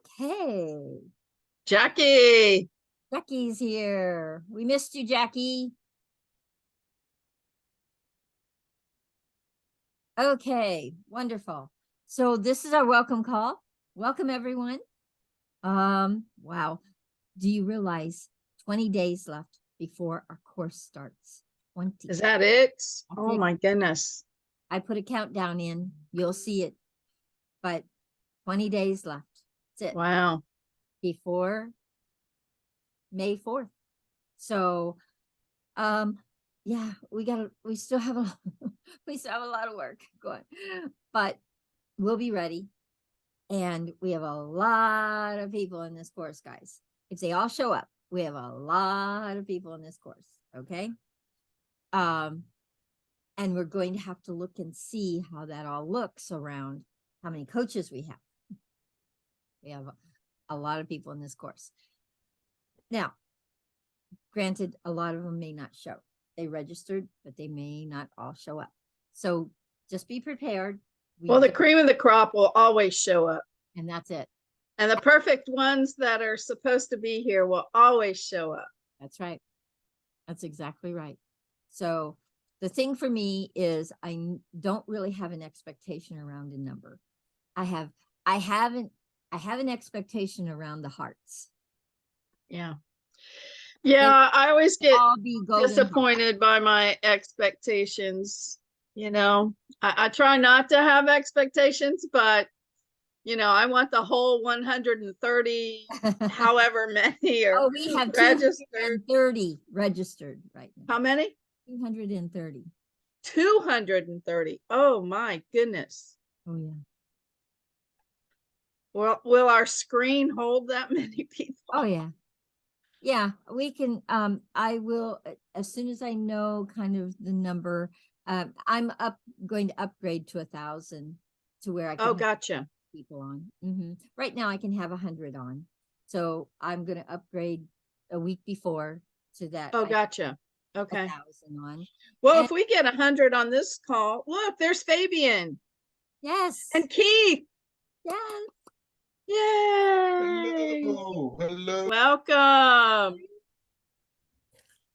Okay. Jackie. Jackie's here. We missed you, Jackie. Okay, wonderful. So this is our welcome call. Welcome, everyone. Wow. Do you realize 20 days left before our course starts? 20. Is that it? Oh my goodness. I put a countdown in. You'll see it. But 20 days left. That's it. Wow. Before May 4th. So yeah, we still have a lot of work going, but we'll be ready. And we have a lot of people in this course, guys. If they all show up, we have a lot of people in this course. Okay. And we're going to have to look and see how that all looks around how many coaches we have. We have a lot of people in this course. Now, granted, a lot of them may not show. They registered, but they may not all show up. So just be prepared. Well, the cream of the crop will always show up. And that's it. And the perfect ones that are supposed to be here will always show up. That's right. That's exactly right. So the thing for me is I don't really have an expectation around a number. I have an expectation around the hearts. Yeah. Yeah, I always get disappointed by my expectations. You know, I try not to have expectations, but you know, I want the whole 130, however many are we have registered. 230 registered right now. How many? 230. 230. Oh my goodness. Oh yeah. Well, will our screen hold that many people? Oh yeah. Yeah, we can. I will, as soon as I know kind of the number, I'm going to upgrade to 1,000 to where I can. Oh, gotcha. People on. Right now I can have 100 on. So I'm going to upgrade a week before to that. Oh, gotcha. Okay. 1,000 on. Well, and if we get 100 on this call, look, there's Fabian. Yes. And Keith. Yes. Yay. Hello. Welcome.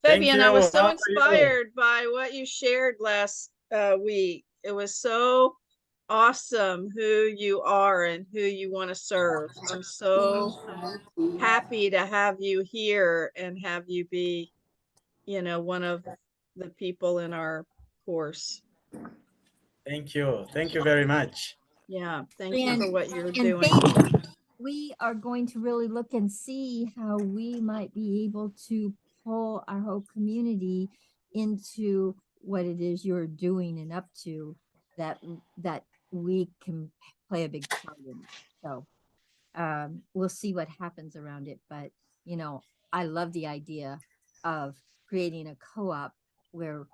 Fabian, I was so inspired by what you shared last week. It was so awesome who you are and who you want to serve. I'm so happy to have you here and have you be, you know, one of the people in our course. Thank you. Thank you very much. Yeah, thank you for what you're doing. We are going to really look and see how we might be able to pull our whole community into what it is you're doing and up to that we can play a big part in. So we'll see what happens around it. But, you know, I love the idea of creating a co-op where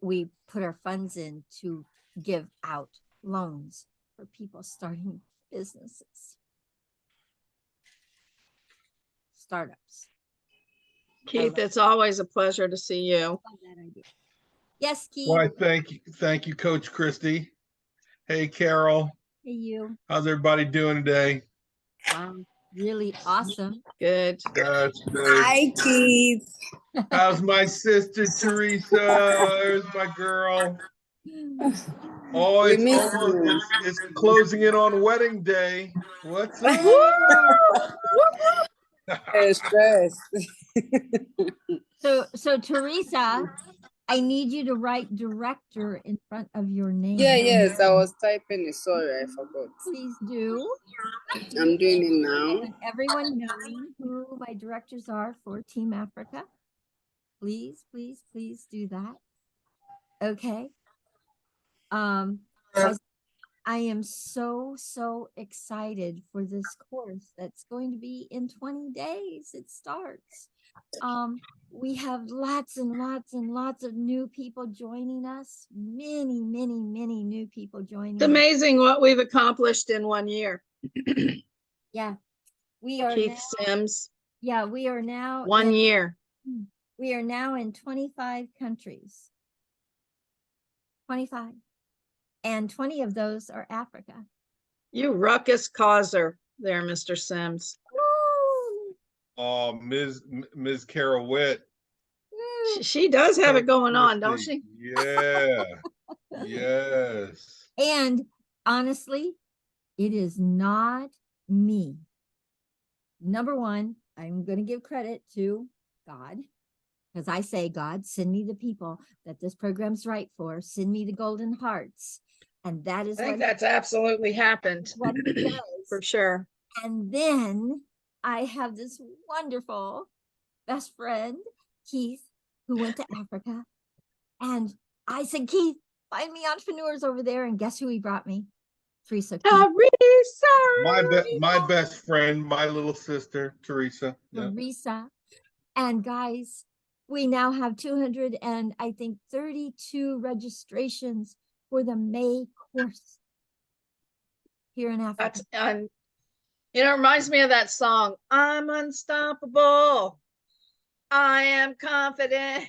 we put our funds in to give out loans for people starting businesses. Startups. Keith, it's always a pleasure to see you. Yes, Keith. Why, thank you, Coach Christy. Hey, Carol. Hey, you. How's everybody doing today? Really awesome. Good. That's good. Hi, Keith. How's my sister Teresa? There's my girl. Oh, it's closing in on wedding day. What's up? Stress. So Teresa, I need you to write director in front of your name. Yes, I was typing it. Sorry, I forgot. Please do. I'm doing it now. And everyone knowing who my directors are for Team Africa. Please, please, please do that. Okay. I am so excited for this course that's going to be in 20 days. It starts. We have lots and lots of new people joining us. Many new people joining. It's amazing what we've accomplished in 1 year. Yeah. We are Keith Sims. Yeah, we are now 1 year. We are now in 25 countries. 25. And 20 of those are Africa. You ruckus causer. there, Mr. Sims. Woo! Oh, Ms. Carol Witt. Woo! She does have it Coach going on, don't Christie. she? Yeah. Yes. And honestly, it is not me. Number one, I'm going to give credit to God, because I say, God, send me the people that this program's right for. Send me the golden hearts. And that is I think what, that's absolutely happened. what he does. For sure. And then I have this wonderful best friend, Keith, who went to Africa. And I said, Keith, find me entrepreneurs over there. And guess who he brought me? Teresa. My best friend, my little sister, Teresa. Yeah. Teresa. And guys, we now have 200 and I think 32 registrations for the May course here in Africa. That's it reminds me of that song. I'm unstoppable. I am confident.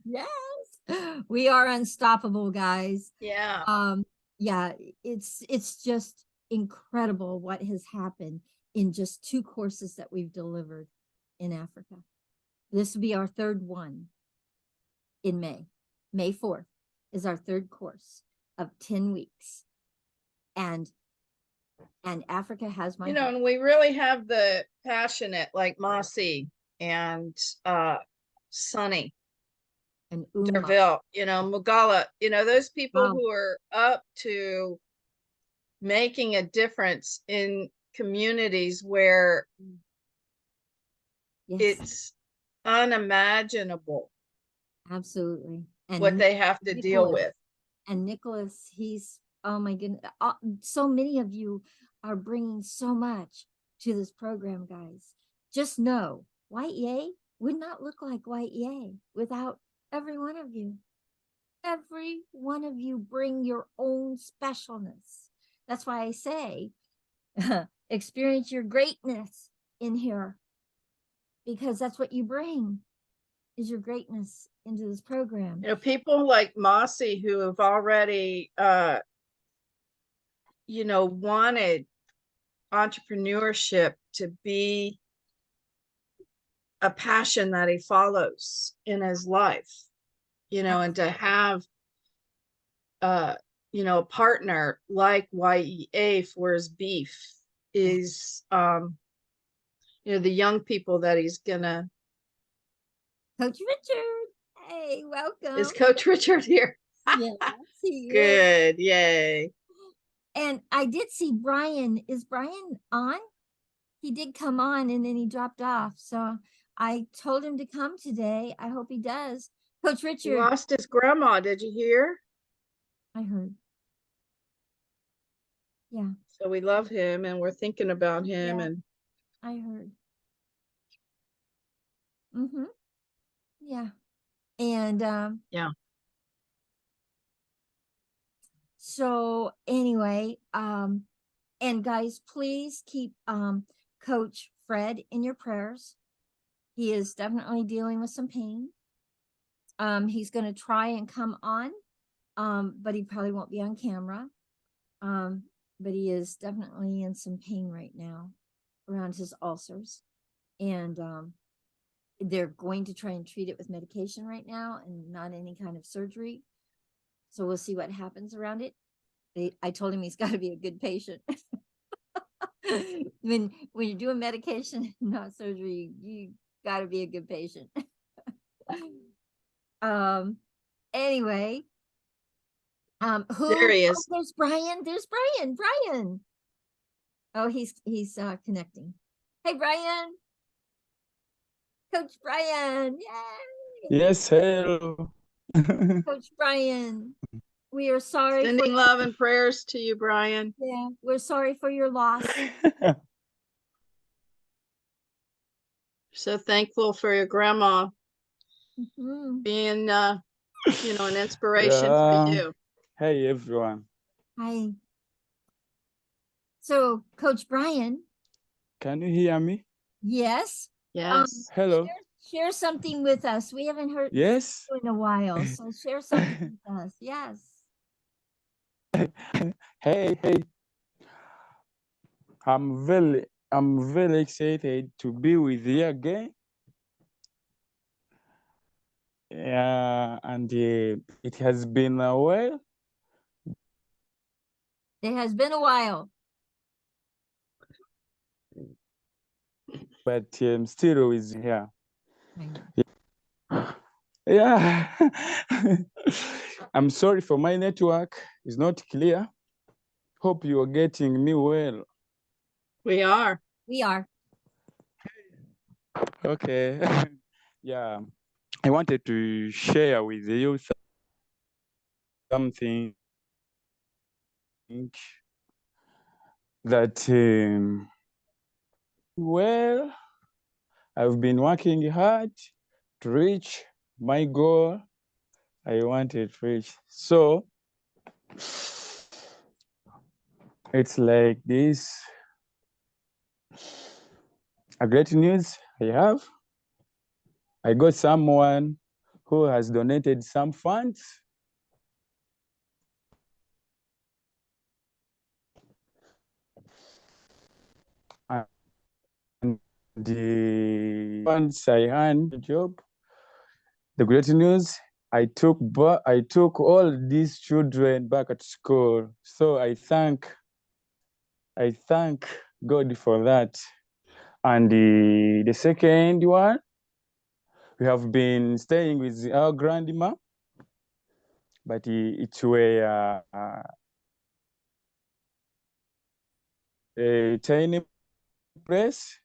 Yes, we are unstoppable, guys. Yeah. Yeah, it's just incredible what has happened in just 2 courses that we've delivered in Africa. This will be our 3rd one in May. May 4th is our 3rd course of 10 weeks. And Africa has my and we really have the passionate like Mossy and Sunny and Derville, Mugala, those people Wow. who are up to making a difference in communities where Yes, it's unimaginable absolutely. And what they have to deal with. And Nicholas, he's, oh my goodness, so many of you are bringing so much to this program, guys. Just know, Y.E.A would not look like Y.E.A without every one of you. Every one of you bring your own specialness. That's why I say, experience your greatness in here, because that's what you bring, is your greatness into this program. People like Mossy who have already wanted entrepreneurship to be a passion that he follows in his life, and to have a partner like Y.E.A for his beef is the young people that he's gonna. Coach Richard, hey, welcome. Is Coach Richard here? Yes, he is. Good, yay. And I did see Brian. Is Brian on? He did come on and then he dropped off. So I told him to come today. I hope he does. Coach He Richard. lost his grandma. Did you hear? I heard. Yeah. So we love him and we're thinking about him. Yeah. And I heard. Mm-hmm. Yeah. And yeah. So anyway, and guys, please keep Coach Fred in your prayers. He is definitely dealing with some pain. He's going to try and come on, but he probably won't be on camera. But he is definitely in some pain right now around his ulcers. And they're going to try and treat it with medication right now and not any kind of surgery. So we'll see what happens around it. I told him he's got to be a good patient. when you're doing medication, not surgery, you got to be a good patient. Anyway, who? There he is. Oh, there's Brian. There's Brian. Brian. Oh, he's connecting. Hey, Brian. Coach Brian. Yay! Yes, hello. Coach Brian. We are sorry. Sending love and prayers to you, Brian. Yeah, we're sorry for your loss. So thankful for your grandma being, an inspiration for you. Hey, everyone. Hi. So, Coach Brian. Can you hear me? Yes. Yes. Hello. Share something with us. We haven't heard Yes. you in a while, so share something with us. Yes. Hey. I'm very excited to be with you again. And it has been a while. It has been a while. But still is here. Right. Yeah. I'm sorry for my network. It's not clear. Hope you are getting me well. We are. We are. Okay. Yeah. I wanted to share with you something that, well, I've been working hard to reach my goal I wanted to reach. So it's like this. A great news I have. I got someone who has donated some funds. And the funds I earned the job. The great news, I took all these children back at school. So I thank God for that. And the second one, we have been staying with our grandma, but it's a tiny place.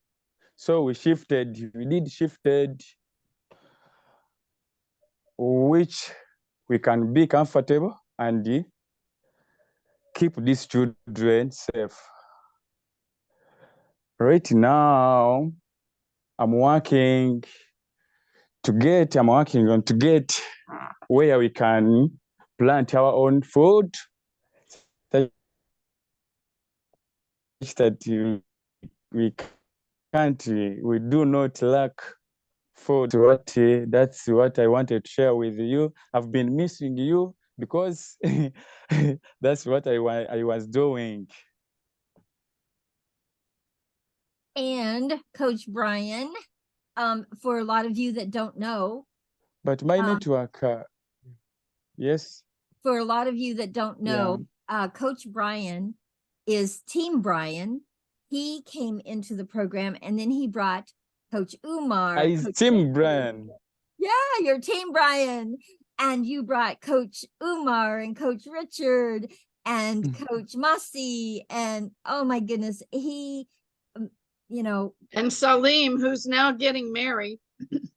So we did shifted, which we can be comfortable and keep these children safe. Right now, I'm working on to get where we can plant our own food, such that we do not lack food. That's what I wanted to share with you. I've been missing you because that's what I was doing. And Coach Brian, for a lot of you that don't know, But my network, yes. For a lot of you that don't know, Coach Brian is Team Brian. He came into the program and then he brought Coach Umar. Team Brian. Yeah, you're Team Brian. And you brought Coach Umar and Coach Richard and Coach Mussy. And oh my goodness, he, And Salim, who's now getting married.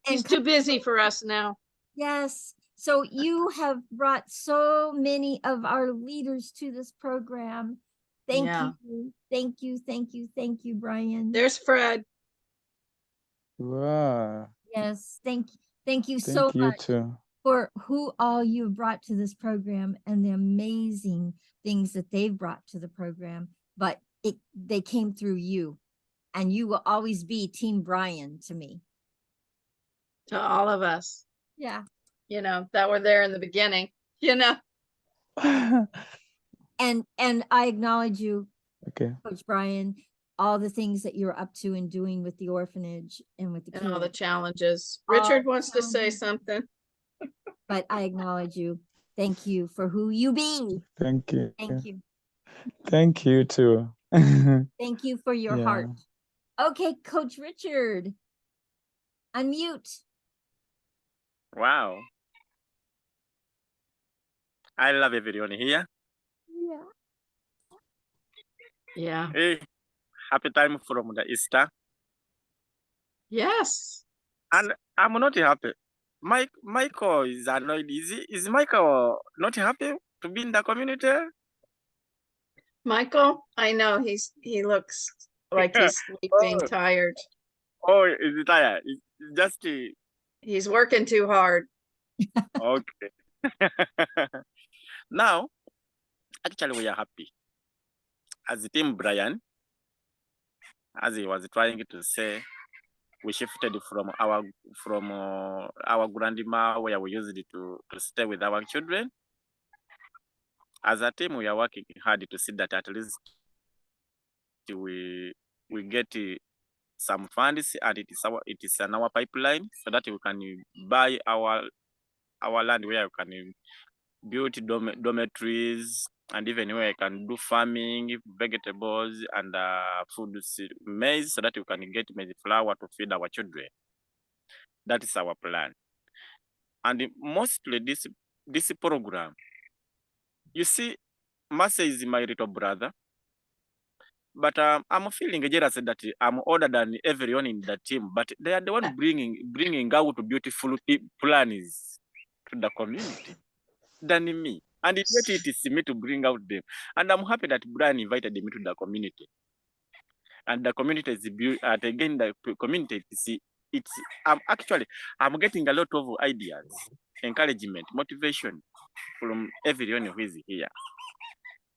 He's too busy for us now. Yes. So you have brought so many of our leaders to this program. Thank you. Thank you. Thank you. Thank you, Brian. There's Fred. Wow. Yes. Thank you so much too. for who all you brought to this program and the amazing things that they've brought to the program. But they came through you, and you will always be Team Brian to me. To all of us. Yeah. That were there in the beginning, And I acknowledge you, Okay. Coach Brian, all the things that you're up to and doing with the orphanage and with the kids. And all the challenges. Richard wants to say something. But I acknowledge you. Thank you for who you be. Thank you. Thank you. Thank you too. Thank you for your heart. Okay, Coach Richard, unmute. Wow. I love everyone here. Yeah. Yeah. Hey, happy time from the Easter. Yes. And I'm not happy. Michael is annoyed. Is Michael not happy to be in the community? Michael, I know he looks like he's sleeping, tired. Oh, is he tired? It's just he's working too hard. Okay. Now, actually, we are happy. As Team Brian, as he was trying to say, we shifted from our grandma where we used to stay with our children. As a team, we are working hard to see that at least we get some funds, and it is in our pipeline, so that we can buy our land where we can build dormitories, and even where I can do farming, vegetables, and food, maize, so that we can get maize flour to feed our children. That is our plan. And mostly this program, you see, Masa is my little brother, but I'm feeling jealous that I'm older than everyone in the team, but they are the one bringing out beautiful plans to the community than me. And yet it is me to bring out them. And I'm happy that Brian invited me to the community. And the community is again, the community I'm getting a lot of ideas, encouragement, motivation from everyone who is here.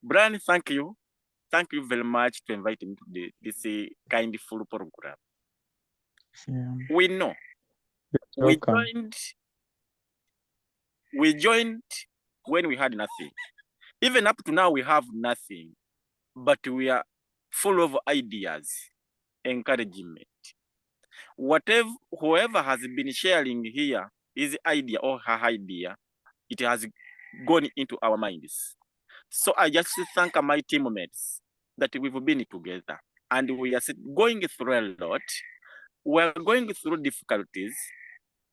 Brian, thank you. Thank you very much to invite me to this kindful program. Yeah. We know Welcome. we joined when we had nothing. Even up to now, we have nothing, but we are full of ideas, encouragement. Whoever has been sharing here his idea or her idea, it has gone into our minds. So I just thank my teammates that we've been together, and we are going through a lot. We're going through difficulties,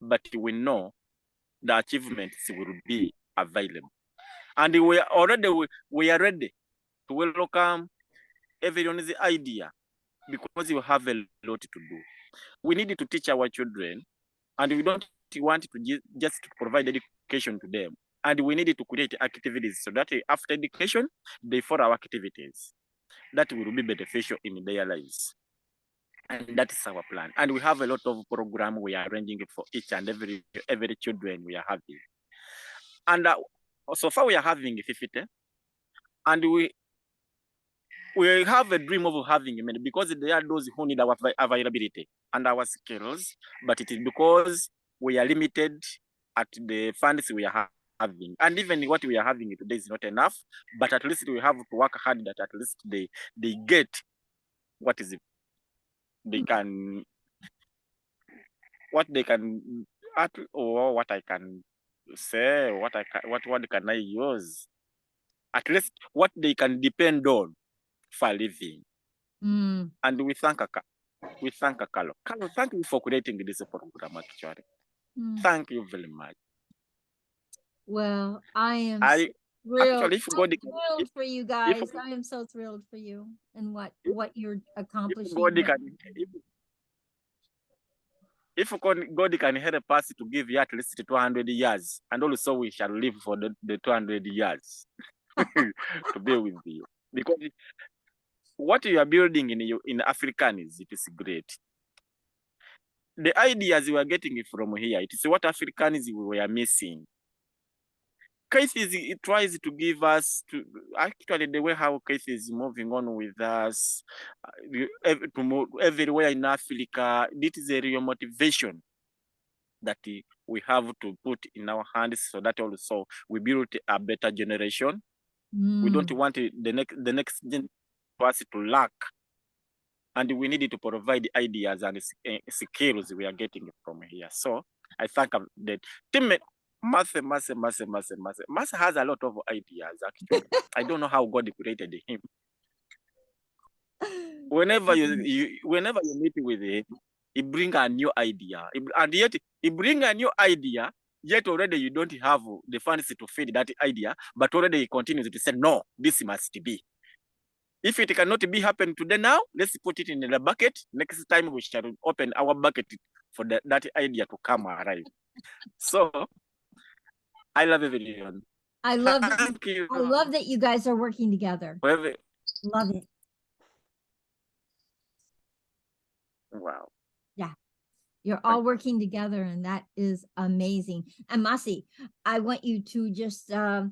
but we know the achievements will be available. And we are ready to welcome everyone's idea, because we have a lot to do. We need to teach our children, and we don't want to just provide education to them. And we need to create activities so that after education, they follow our activities that will be beneficial in their lives. And that is our plan. And we have a lot of programs we are arranging for each and every children we are having. And so far we are having 50, and we have a dream of having many, because they are those who need our availability and our skills, but it is because we are limited at the funds we are having. And even what we are having today is not enough, but at least we have to work hard that at least they get what is it they can, what they can, or what I can say, what word can I use? At least what they can depend on for living. And we thank Carlo. Carlo, thank you for creating this program, actually. Thank you very much. Well, I am thrilled. Actually, Thrilled for you guys. I am so thrilled for you and what you're accomplishing. If God can help us to give you at least 200 years, and also we shall live for the 200 years to be with you. Because what you are building in Africans, it is great. The ideas we are getting from here, it is what Africans we were missing. Cases, it tries to give us actually the way how Case is moving on with us to move everywhere in Africa. This is a real motivation that we have to put in our hands, so that also we build a better generation. We don't want the next generation to lack, and we need to provide ideas and skills we are getting from here. So I thank the team. Masa has a lot of ideas, actually. I don't know how God created him. Whenever you meet with him, he bring a new idea, and yet he bring a new idea. Yet already you don't have the funds to feed that idea, but already he continues to say, no, this must be. If it cannot be happen today now, let's put it in the bucket. Next time we shall open our bucket for that idea to come arrive. So I love everyone. I love that you guys are working together. Love it. Wow. Yeah. You're all working together, and that is amazing. And Masi, I want you to just I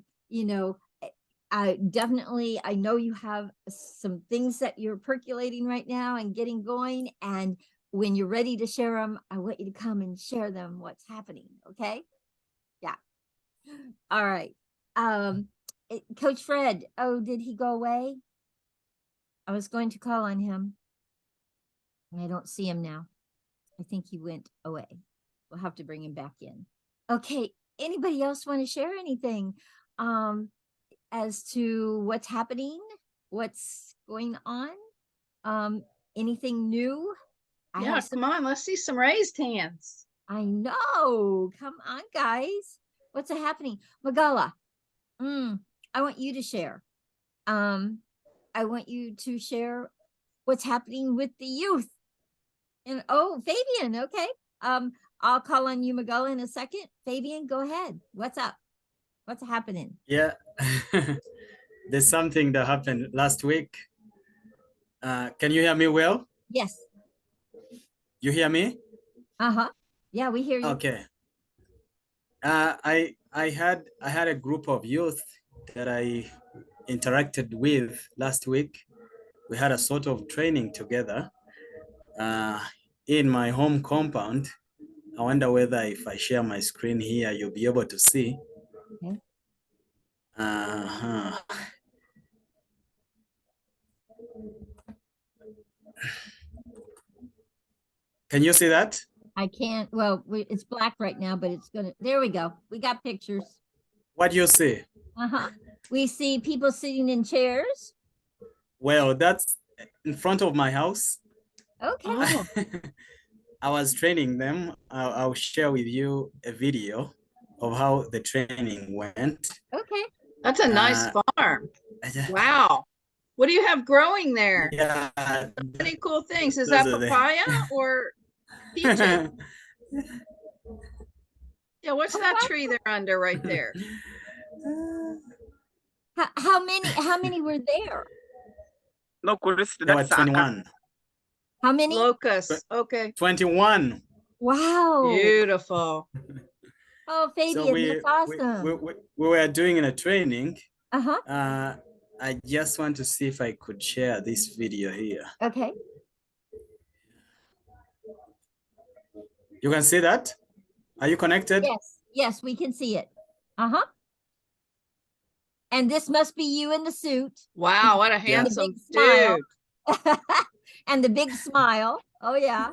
know you have some things that you're percolating right now and getting going, and when you're ready to share them, I want you to come and share them, what's happening. Okay. Yeah. All right. Coach Fred, did he go away? I was going to call on him. And I don't see him now. I think he went away. We'll have to bring him back in. Okay. Anybody else want to share anything as to what's happening? What's going on? Anything new? Yeah, come on, let's see some raised hands. I know. Come on, guys. What's happening? Magala, I want you to share. I want you to share what's happening with the youth. And oh, Fabian, okay. I'll call on you, Magala, in a second. Fabian, go ahead. What's up? What's happening? Yeah, there's something that happened last week. Can you hear me well? Yes. You hear me? Uh-huh. Yeah, we hear you. Okay. I had a group of youth that I interacted with last week. We had a sort of training together in my home compound. I wonder whether if I share my screen here, you'll be able to see. Okay. Can you see that? I can't. Well, it's black right now, but it's gonna. There we go. We got pictures. What do you see? Uh-huh. We see people sitting in chairs. Well, that's in front of my house. Okay. Oh, I was training them. I'll share with you a video of how the training went. Okay. that's a nice farm. Wow. What do you have growing there? Yeah. Any cool things? Is that papaya or peaches? Yeah, what's that tree they're under right there? How many were there? No, Chris, There were that's 21. How many? Locusts. Okay. 21. Wow. Beautiful. Oh, Fabian, So that's awesome. we were doing in a training. Uh-huh. I just want to see if I could share this video here. Okay. You can see that? Are you connected? Yes. Yes, we can see it. Uh-huh. And this must be you in the suit. Wow, what a And the handsome big smile. dude. And the big smile. Oh, yeah.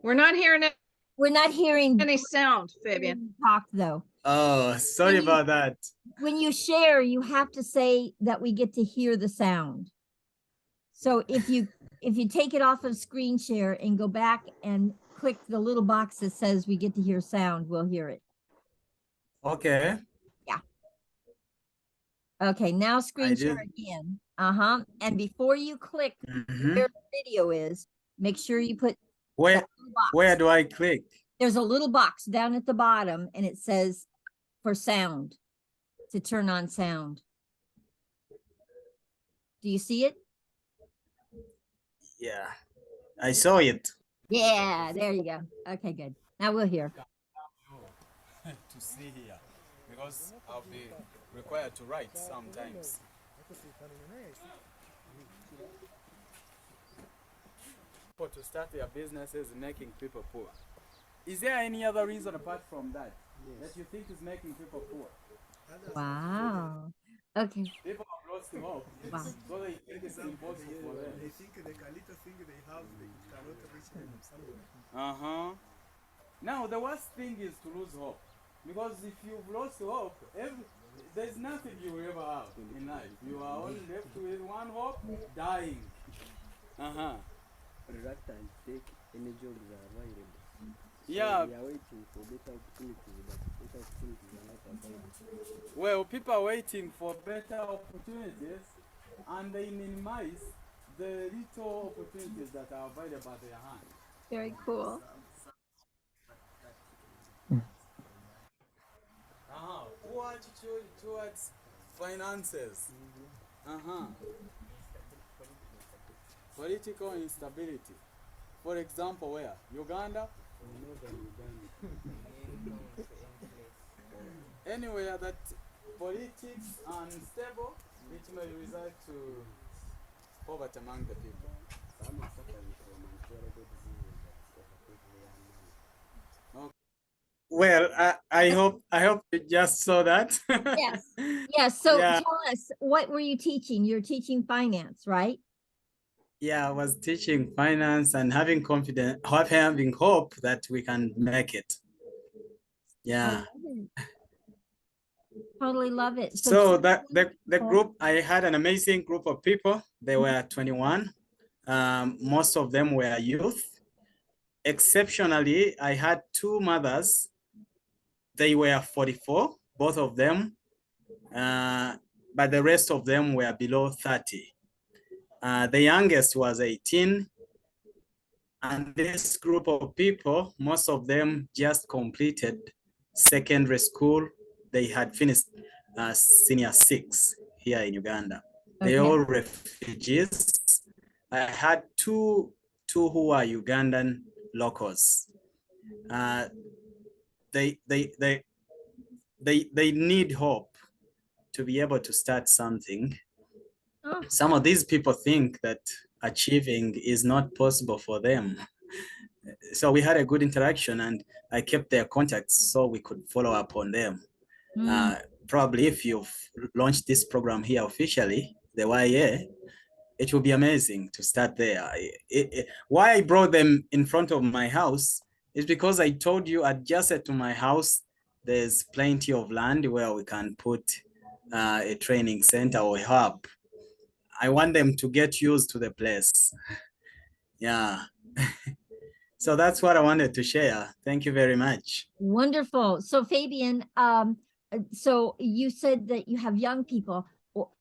We're not hearing it. We're not hearing Any sound, Fabian. talk, though. Oh, sorry about that. When you share, you have to say that we get to hear the sound. So if you take it off of screen share and go back and click the little box that says we get to hear sound, we'll hear it. Okay. Yeah. Okay, now screen share again. Uh-huh. And before you click where the video is, make sure you put where do I click? There's a little box down at the bottom and it says for sound, to turn on sound. Do you see it? Yeah, I saw it. Yeah, there you go. Okay, good. Now we'll hear. To see here, because I'll be required to write sometimes. To start their businesses making people poor. Is there any other reason apart from that that you think is making people poor? Wow. Okay. People have lost hope, Wow. so they think it's impossible for them. They think the little thing they have, they cannot reach them somewhere. Now, the worst thing is to lose hope. Because if you've lost hope, there's nothing you will ever have in life. You are only left with one hope, dying. Take any jobs are available. Yeah. We are waiting for better opportunities, but better opportunities are not available. Well, people are waiting for better opportunities and they minimize the little opportunities that are available at their hand. Very cool. Poor attitude towards finances. Political instability. For example, where? Uganda? Anywhere that politics are unstable, it may result to poverty among the people. Some are suffering from incurable diseases that overtake their money. Well, I hope you just saw that. Yes. Yes. So Yeah. tell us, what were you teaching? You're teaching finance, right? Yeah, I was teaching finance and having confidence, having hope that we can make it. I Yeah. love it. Totally love it. So So 21 the people. group, I had an amazing group of people. They were 21. Most of them were youth. Exceptionally, I had two mothers. They were 44, both of them, but the rest of them were below 30. The youngest was 18. And this group of people, most of them just completed secondary school. They had finished senior 6 here in Uganda. They Okay. all refugees. I had two who are Ugandan locals. Uh, they, they, they, they need hope to be able to start something. Oh, Some of these people think that achieving is not possible for them. So we had a good interaction and I kept their contacts so we could follow up on them. mm, Probably if you've launched this program here officially, the Y.E.A, it will be amazing to start there. Why I brought them in front of my house is because I told you adjacent to my house, there's plenty of land where we can put a training center or a hub. I want them to get used to the place. Yeah. So that's what I wanted to share. Thank you very much. wonderful. So Fabian, so you said that you have young people.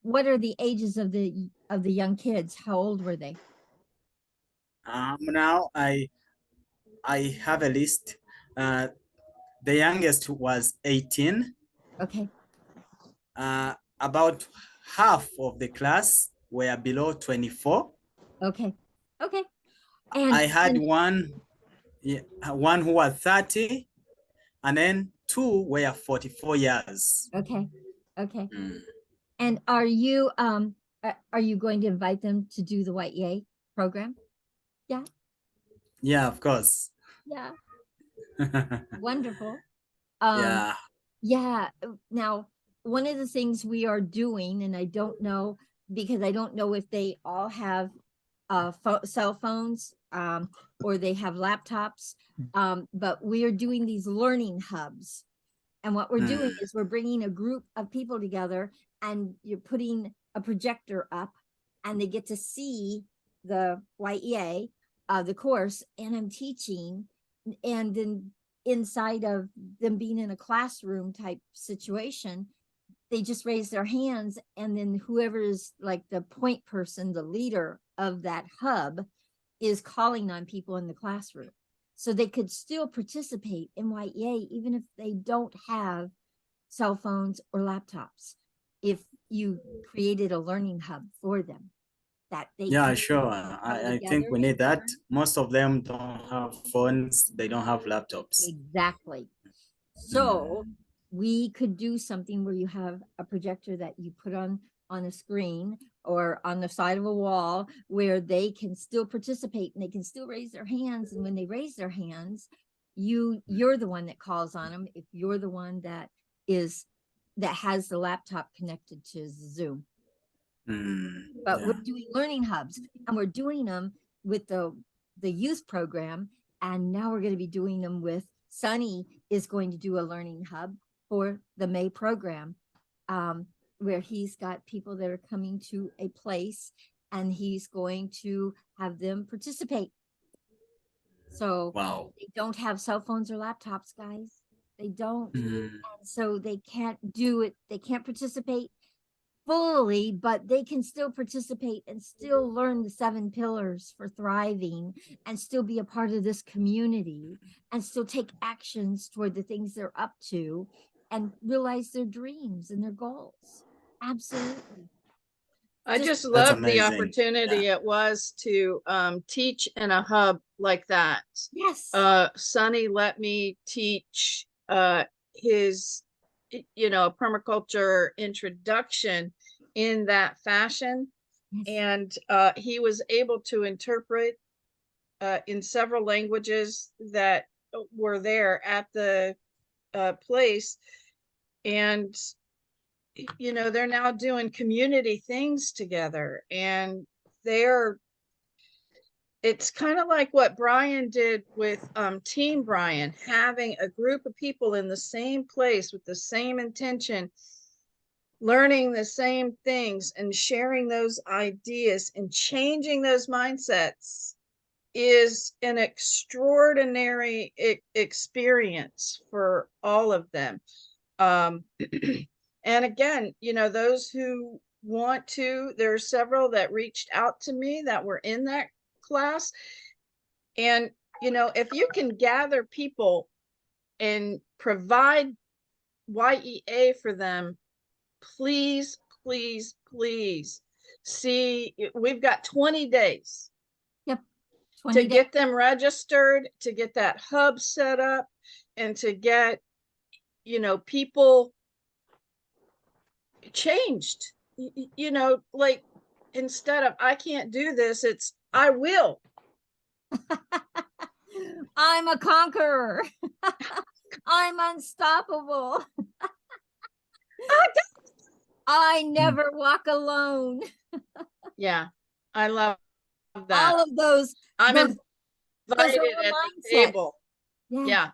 What are the ages of the young kids? How old were they? Now I have a list. The youngest was 18. Okay. About half of the class were below 24. Okay. Okay. I had And one who was 30, and then two were 44 years. okay. Okay. Mm. And are you going to invite them to do the Y.E.A program? Yeah. Yeah, of course. Yeah. Wonderful. Um, Yeah. yeah. Now, one of the things we are doing, and I don't know because I don't know if they all have cell phones or they have laptops, but we are doing these learning hubs. And what we're doing is we're bringing a group of people together and you're putting a projector up and they get to see the Y.E.A, the course, and I'm teaching. And then inside of them being in a classroom type situation, they just raise their hands. And then whoever is like the point person, the leader of that hub, is calling on people in the classroom. So they could still participate in Y.E.A even if they don't have cell phones or laptops. If you created a learning hub for them that they Yeah, can sure. come I think together we and need that. learn. Most of them don't have phones, they don't have laptops. Exactly. So we could do something where you have a projector that you put on a screen or on the side of a wall where they can still participate and they can still raise their hands. And when they raise their hands, you're the one that calls on them if you're the one that has the laptop connected to Zoom. But we're Yeah. doing learning hubs and we're doing them with the youth program. And now we're going to be doing them with Sunny is going to do a learning hub for the May program, where he's got people that are coming to a place and he's going to have them participate. So Wow. they don't have cell phones or laptops, guys. They don't. Mm. And so they can't do it. They can't participate fully, but they can still participate and still learn the 7 pillars for thriving and still be a part of this community and still take actions toward the things they're up to and realize their dreams and their goals. Absolutely. I just That's love the amazing. opportunity Yeah. it was to teach in a hub like that. Yes. Sonny let me teach his, permaculture introduction in that fashion. Yes. And he was able to interpret in several languages that were there at the place. And, you know, they're now doing community things together, and it's kind of like what Brian did with Team Brian, having a group of people in the same place with the same intention, learning the same things and sharing those ideas and changing those mindsets is an extraordinary experience for all of them. And again, you know, those who want to, there are several that reached out to me that were in that class. And, you know, if you can gather people and provide Y.E.A. for them, please, please, please see, we've got 20 days. Yep. 20 to days. get them registered, to get that hub set up, and to get, you know, people changed. You know, like, instead of I can't do this, it's I will. I'm a conqueror. I'm unstoppable. I never walk alone. Yeah, I love that. All of those. I'm those invited are at mindsets. the table. Yeah. Yeah.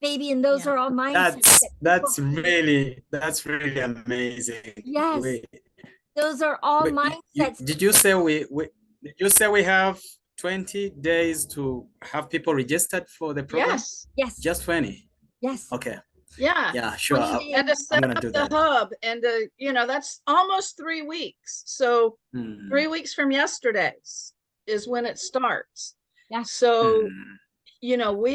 Baby, and those Yeah. are all mindsets. That's really amazing. Yes. Those are all mindsets. Did you say we have 20 days to have people registered for the program? Yes. Yes. Just 20. Yes. Okay. Yeah. Yeah, sure. And to set up the hub, and to, you know, that's almost 3 weeks. So 3 weeks from yesterday is when it starts. Yeah. So, you know,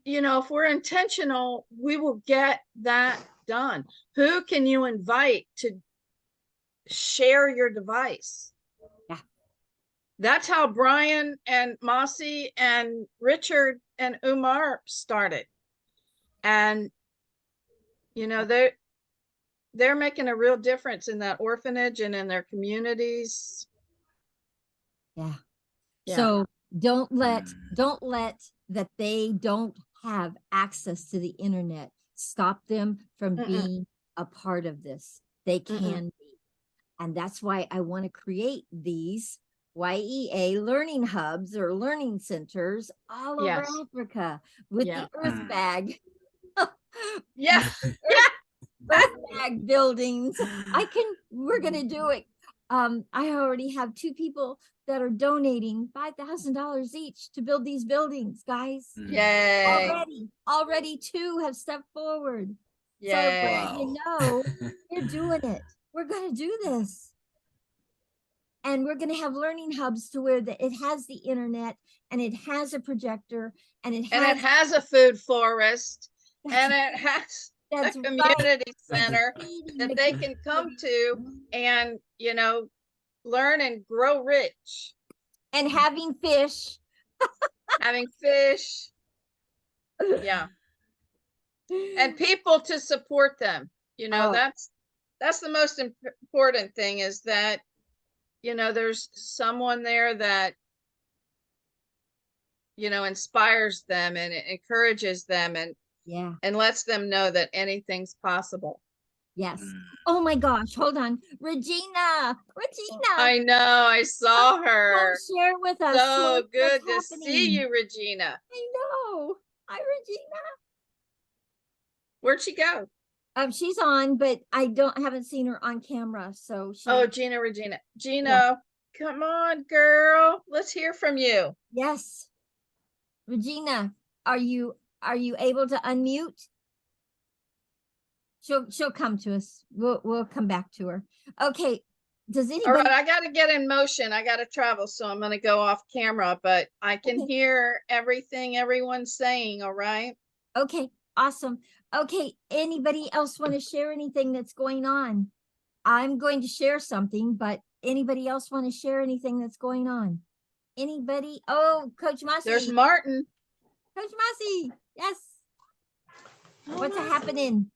you know, if we're intentional, we will get that done. Who can you invite to share your device? Yeah. That's how Brian and Mossy and Richard and Umar started. And, you know, they're making a real difference in that orphanage and in their communities. Yeah. Yeah. So don't let that they don't have access to the internet stop them from being a part of this. They can be. And that's why I want to create these Y.E.A. learning hubs or learning centers all over Africa with the Earth Bag. Yeah. Earth Bag buildings. We're going to do it. I already have 2 people that are donating $5,000 each to build these buildings, guys. Yay. Already 2 have stepped forward. Yay. So you know, we're doing it. We're going to do this. And we're going to have learning hubs to where it has the internet, and it has a projector, and it has a food forest, and it has a community center that they can come to and, you know, learn and grow rich. And having fish. Having fish. Yeah. And people to support them. You know, that's the most important thing, is that, you know, there's someone there that, you know, inspires them and encourages them and lets them know that anything's possible. Yes. Oh my gosh, hold on. Regina. I know, I saw her. Come share with us. So good to see you, Regina. I know. Hi, Regina. Where'd she go? She's on, but I haven't seen her on camera. So Regina. Gina, come on, girl. Let's hear from you. Yes. Regina, are you able to unmute? She'll come to us. We'll come back to her. Okay. Does anybody? All right, I got to get in motion. I got to travel, so I'm going to go off camera, but I can hear everything everyone's saying. All right. Okay. Awesome. Okay. Anybody else want to share anything that's going on? I'm going to share something, but anybody else want to share anything that's going on? Anybody? Oh, Coach Mossy. There's Martin. Coach Mossy. Yes. What's happening?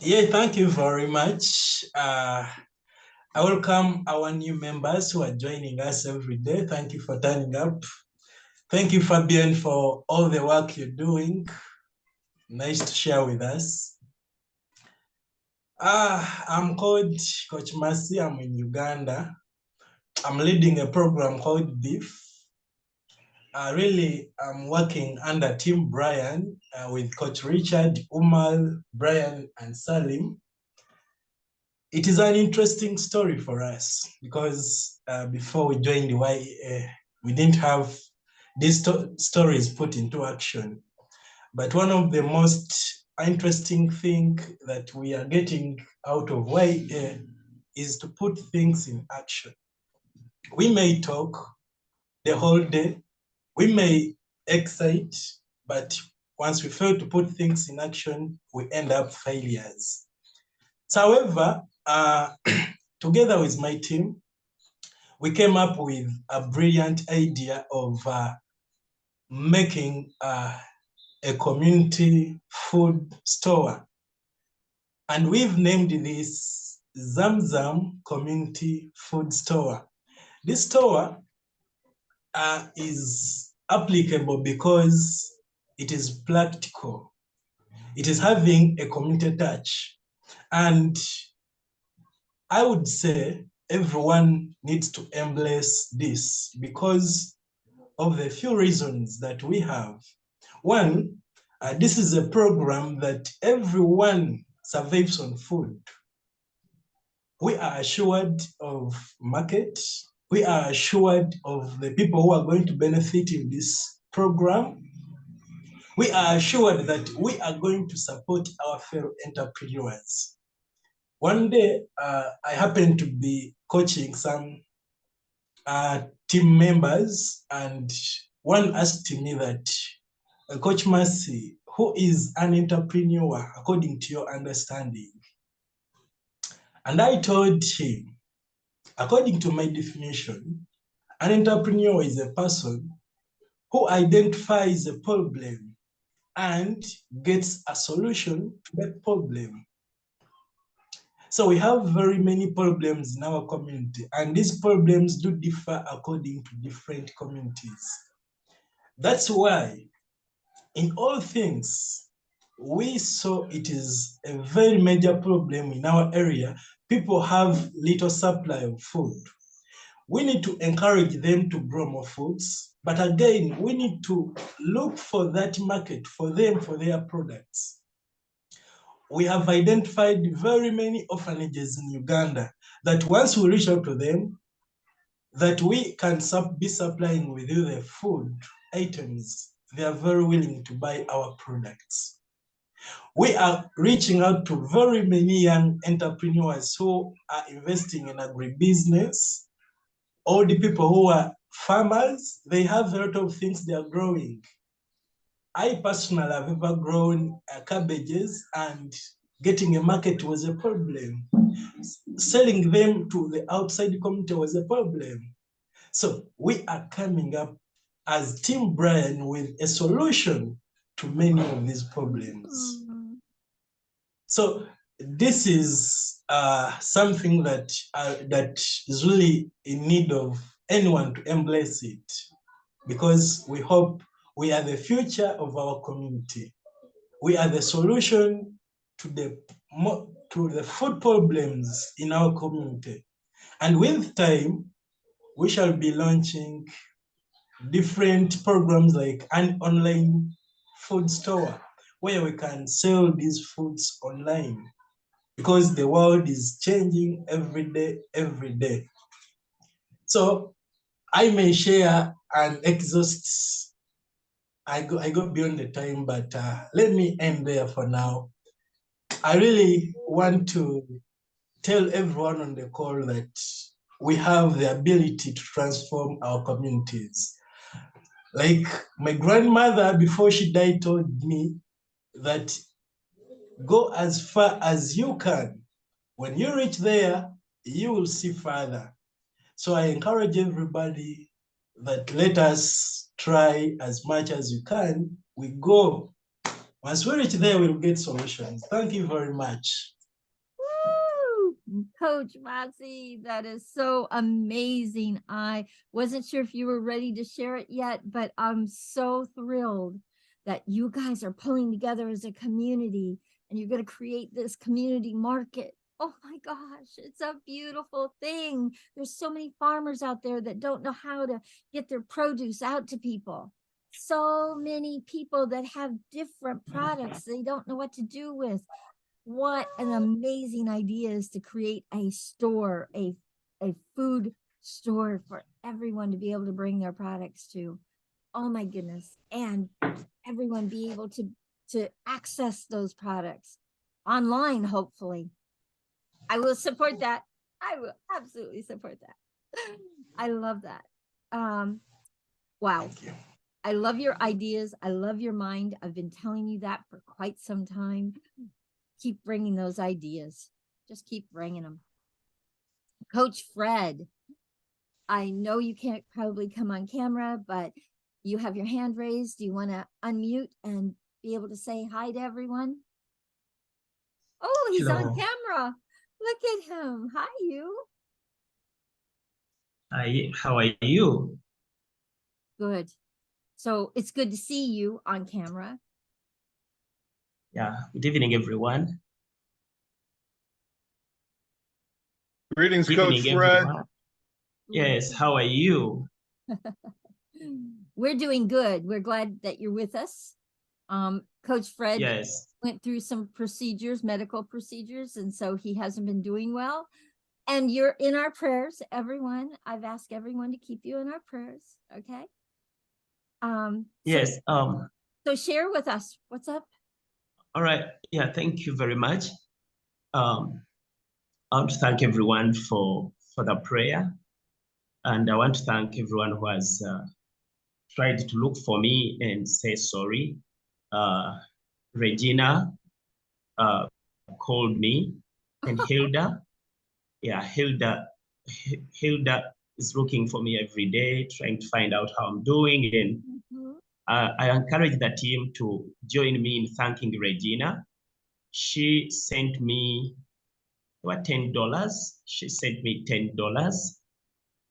Yeah, thank you very much. I welcome our new members who are joining us every day. Thank you for turning up. Thank you, Fabian, for all the work you're doing. Nice to share with us. I'm called Coach Mercy. I'm in Uganda. I'm leading a program called BEEF. I'm working under Team Brian with Coach Richard, Umal, Brian, and Salim. It is an interesting story for us because before we joined the Y.E.A, we didn't have these stories put into action. But one of the most interesting thing that we are getting out of Y.E.A is to put things in action. We may talk the whole day, we may excite, but once we fail to put things in action, we end up failures. So, however, together with my team, we came up with a brilliant idea of making a community food store. And we've named this Zamzam Community Food Store. This store is applicable because it is practical. It is having a community touch. And I would say everyone needs to embrace this because of the few reasons that we have. One, this is a program that everyone survives on food. We are assured of market. We are assured of the people who are going to benefit in this program. We are assured that we are going to support our fellow entrepreneurs. One day, I happened to be coaching some team members, and one asked me that, Coach Mercy, who is an entrepreneur according to your understanding? And I told him, according to my definition, an entrepreneur is a person who identifies a problem and gets a solution to that problem. So we have very many problems in our community, and these problems do differ according to different communities. That's why in all things, we saw it is a very major problem in our area. People have little supply of food. We need to encourage them to grow more foods, but again, we need to look for that market for them, for their products. We have identified very many orphanages in Uganda that once we reach out to them, that we can be supplying with you the food items, they are very willing to buy our products. We are reaching out to very many young entrepreneurs who are investing in agribusiness. All the people who are farmers, they have a lot of things they are growing. I personally have ever grown cabbages, and getting a market was a problem. Selling them to the outside community was a problem. So we are coming up as Team Brian with a solution to many of these problems. So this is something that is really in need of anyone to embrace it, because we hope we are the future of our community. We are the solution to the food problems in our community. And with time, we shall be launching different programs like an online food store where we can sell these foods online, because the world is changing every day, every day. So I may share an exhaust. I go beyond the time, but let me end there for now. I really want to tell everyone on the call that we have the ability to transform our communities. Like my grandmother, before she died, told me that go as far as you can. When you reach there, you will see further. So I encourage everybody that let us try as much as you can. We go. Once we reach there, we'll get solutions. Thank you very much. Woo! Coach Matzi, that is so amazing. I wasn't sure if you were ready to share it yet, but I'm so thrilled that you guys are pulling together as a community and you're going to create this community market. Oh my gosh, it's a beautiful thing. There's so many farmers out there that don't know how to get their produce out to people. So many people that have different products they don't know what to do with. What an amazing idea is to create a store, a food store for everyone to be able to bring their products to. Oh my goodness. And everyone be able to access those products online, hopefully. I will support that. I will absolutely support that. I love that. Wow. I love your ideas. I love your mind. I've been telling you that for quite some time. Keep bringing those ideas. Just keep bringing them. Coach Fred, I know you can't probably come on camera, but you have your hand raised. Do you want to unmute and be able to say hi to everyone? Oh, he's Hello. on camera. Look at him. Hi, you. Hi, how are you? Good. So it's good to see you on camera. Yeah, good evening, everyone. Greetings, Good Coach evening, Fred. everyone. Yes, how are you? We're doing good. We're glad that you're with us. Coach Fred Yes. went through some procedures, medical procedures, and so he hasn't been doing well. And you're in our prayers, everyone. I've asked everyone to keep you in our prayers, okay? Yes. So share with us, what's up? All right. Yeah, thank you very much. I want to thank everyone for the prayer. And I want to thank everyone who has tried to look for me and say sorry. Regina called me, and Hilda. Yeah, Hilda is looking for me every day, trying to find out how I'm doing. And I encourage the team to join me in thanking Regina. She sent me $10. She sent me $10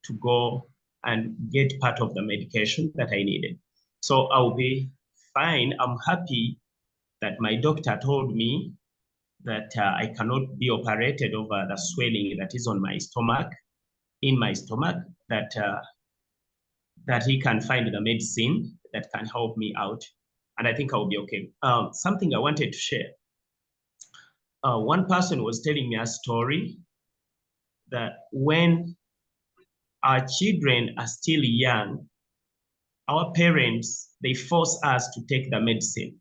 to go and get part of the medication that I needed. So I'll be fine. I'm happy that my doctor told me that I cannot be operated over the swelling that is on my stomach, in my stomach, that he can find the medicine that can help me out. And I think I'll be okay. Something I wanted to share. One person was telling me a story that when our children are still young, our parents, they force us to take the medicine.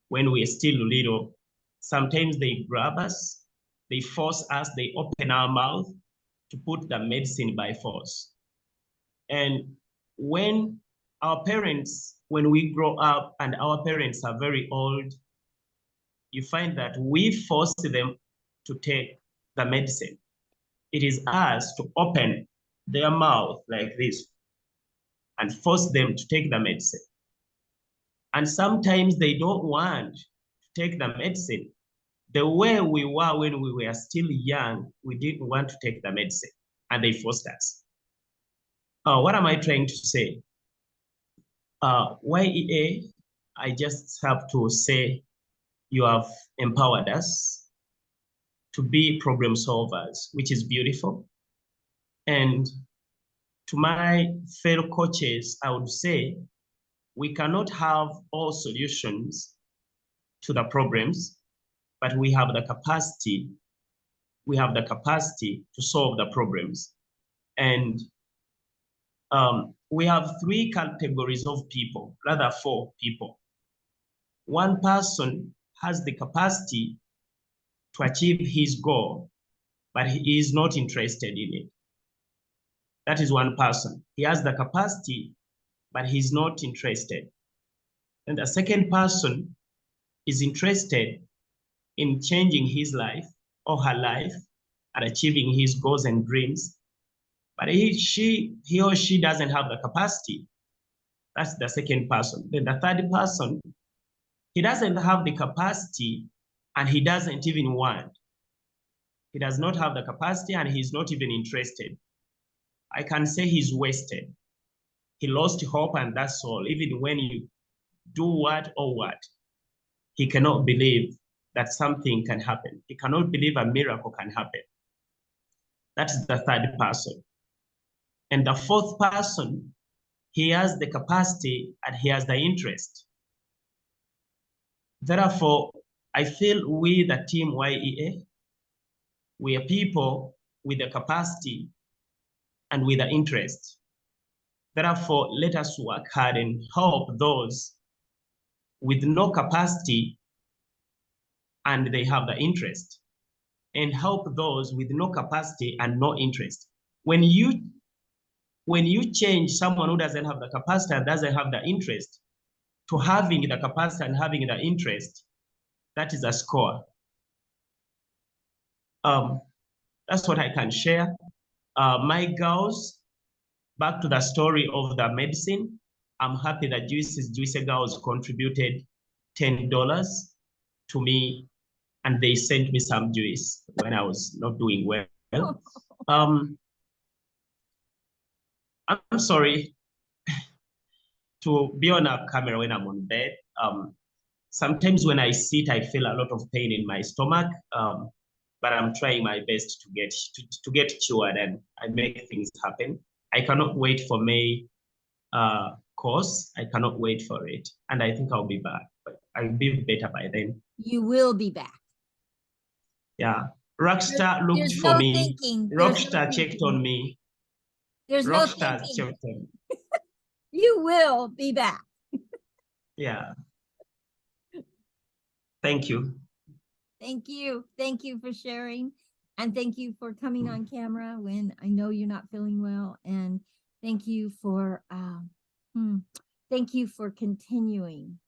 When we are still little, sometimes they grab us, they force us, they open our mouth to put the medicine by force. And when our parents, when we grow up and our parents are very old, you find that we force them to take the medicine. It is us to open their mouth like this and force them to take the medicine. And sometimes they don't want to take the medicine. The way we were when we were still young, we didn't want to take the medicine, and they forced us. What am I trying to say? Y.E.A, I just have to say you have empowered us to be problem solvers, which is beautiful. And to my fellow coaches, I would say we cannot have all solutions to the problems, but we have the capacity. We have the capacity to solve the problems. And we have 3 categories of people, rather 4 people. One person has the capacity to achieve his goal, but he is not interested in it. That is one person. He has the capacity, but he's not interested. And the second person is interested in changing his life or her life and achieving his goals and dreams, but he or she doesn't have the capacity. That's the second person. Then the third person, he doesn't have the capacity and he doesn't even want. He does not have the capacity and he's not even interested. I can say he's wasted. He lost hope and that's all. Even when you do what or what, he cannot believe that something can happen. He cannot believe a miracle can happen. That's the third person. And the fourth person, he has the capacity and he has the interest. Therefore, I feel we, the team Y.E.A, we are people with the capacity and with the interest. Therefore, let us work hard and help those with no capacity and they have the interest, and help those with no capacity and no interest. When you change someone who doesn't have the capacity and doesn't have the interest to having the capacity and having the interest, that is a score. That's what I can share. My girls, back to the story of the medicine, I'm happy that Juicy Girls contributed $10 to me, and they sent me some juice when I was not doing well. I'm sorry to be on a camera when I'm on bed. Sometimes when I sit, I feel a lot of pain in my stomach, but I'm trying my best to get cured and I make things happen. I cannot wait for May course. I cannot wait for it, and I think I'll be back. But I'll be better by then. You will be back. Yeah, Rockstar looked There's for no me. thinking. There's no Rockstar checked thinking. on me. There's no Rockstar thinking. checked on me. You will be back. Yeah. Thank you. Thank you. Thank you for sharing. And thank you for coming on camera when I know you're not feeling well. And thank you for continuing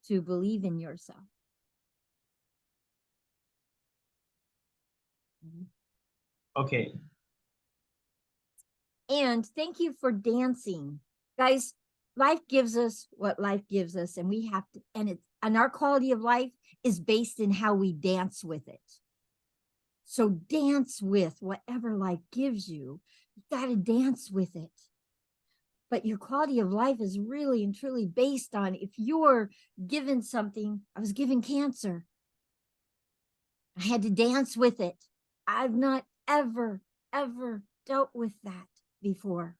to believe in yourself. Okay. And thank you for dancing. Guys, life gives us what life gives us, and we have to, and our quality of life is based in how we dance with it. So dance with whatever life gives you. You got to dance with it. But your quality of life is really and truly based on if you're given something. I was given cancer. I had to dance with it. I've not ever dealt with that before.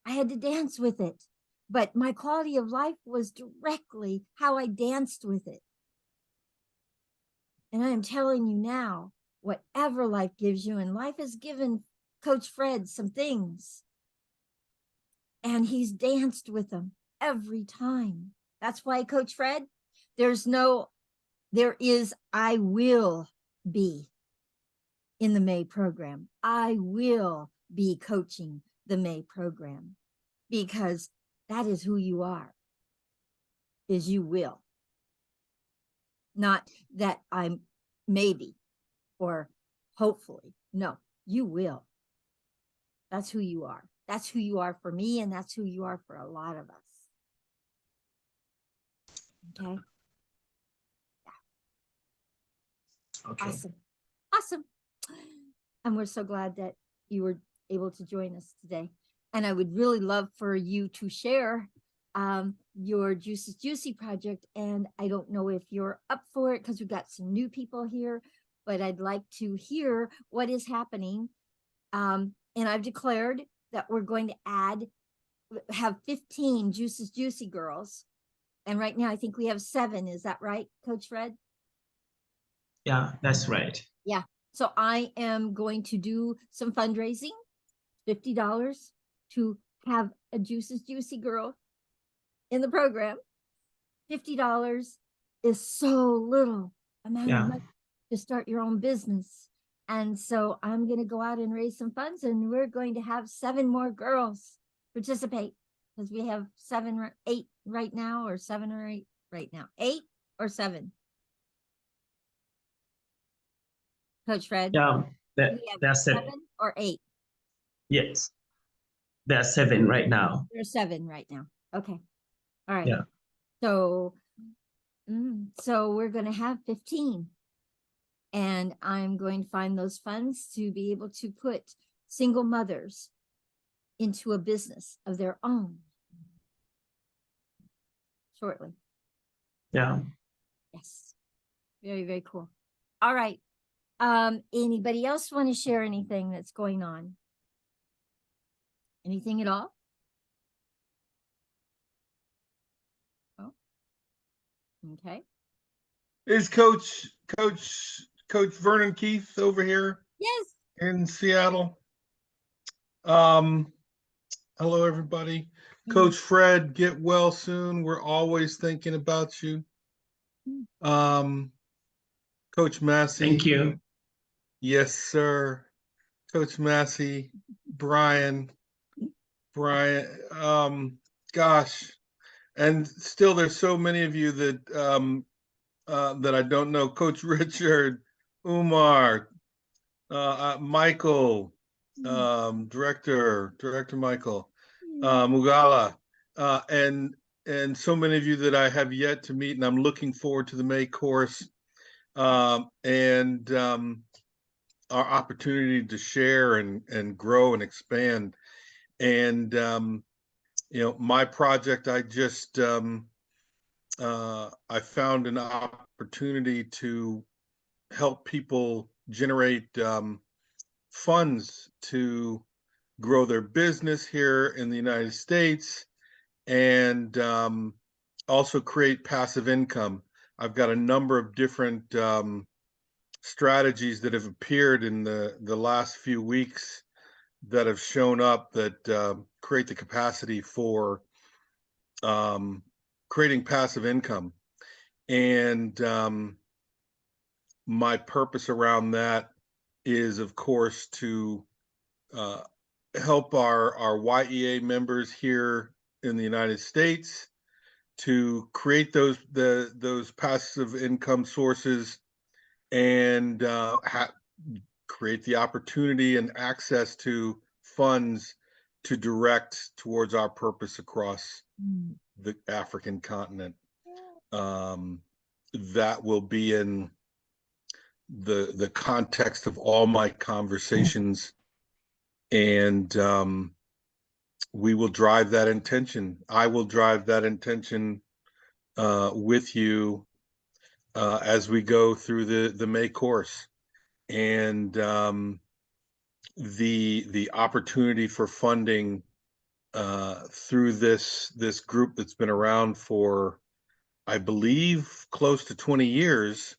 I had to dance with it. But my quality of life was directly how I danced with it. And I am telling you now, whatever life gives you, and life has given Coach Fred some things, and he's danced with them every time. That's why, Coach Fred, there is I will be in the May program. I will be coaching the May program, because that is who you are, is you will. Not that I'm maybe or hopefully. No, you will. That's who you are. That's who you are for me, and that's who you are for a lot of us. Okay? Yeah. Okay. Awesome. Awesome. And we're so glad that you were able to join us today. And I would really love for you to share your Juices Juicy project. And I don't know if you're up for it because we've got some new people here, but I'd like to hear what is happening. And I've declared that we're going to have 15 Juices Juicy girls. And right now I think we have 7. Is that right, Coach Fred? Yeah, that's right. Yeah. So I am going to do some fundraising, $50 to have a Juices Juicy girl in the program. $50 is so little amount of money to start your own business. And so I'm going to go out and raise some funds, and we're going to have 7 more girls participate, because we have 7 or 8 right now, or 7 or 8 right now. 8 or 7? Coach Fred? Yeah, there are 7 or 8? Yes. There are 7 right now. There's 7 right now. Okay. All right. Yeah. So, so we're going to have 15. And I'm going to find those funds to be able to put single mothers into a business of their own shortly. Yeah. Yes. Very, very cool. All right. Anybody else want to share anything that's going on? Anything at all? Oh, okay. Is Coach Vernon Keith over here Yes. in Seattle? Hello everybody. Coach Fred, get well soon. We're always thinking about you. Coach Massey. Thank you. Yes, sir. Coach Massey, Brian, gosh. And still there's so many of you that that I don't know. Coach Richard, Umar, Michael, Director Michael, Mugala, and so many of you that I have yet to meet, and I'm looking forward to the May course and our opportunity to share and grow and expand. And you know, my project, I just I found an opportunity to help people generate funds to grow their business here in the United States and also create passive income. I've got a number of different strategies that have appeared in the last few weeks that have shown up that create the capacity for creating passive income. And my purpose around that is, of course, to help our Y.E.A members here in the United States to create those passive income sources and create the opportunity and access to funds to direct towards our purpose across the African continent. That will be in the context of all my conversations, and we will drive that intention. I will drive that intention with you as we go through the May course. And the opportunity for funding through this group that's been around for, I believe, close to 20 years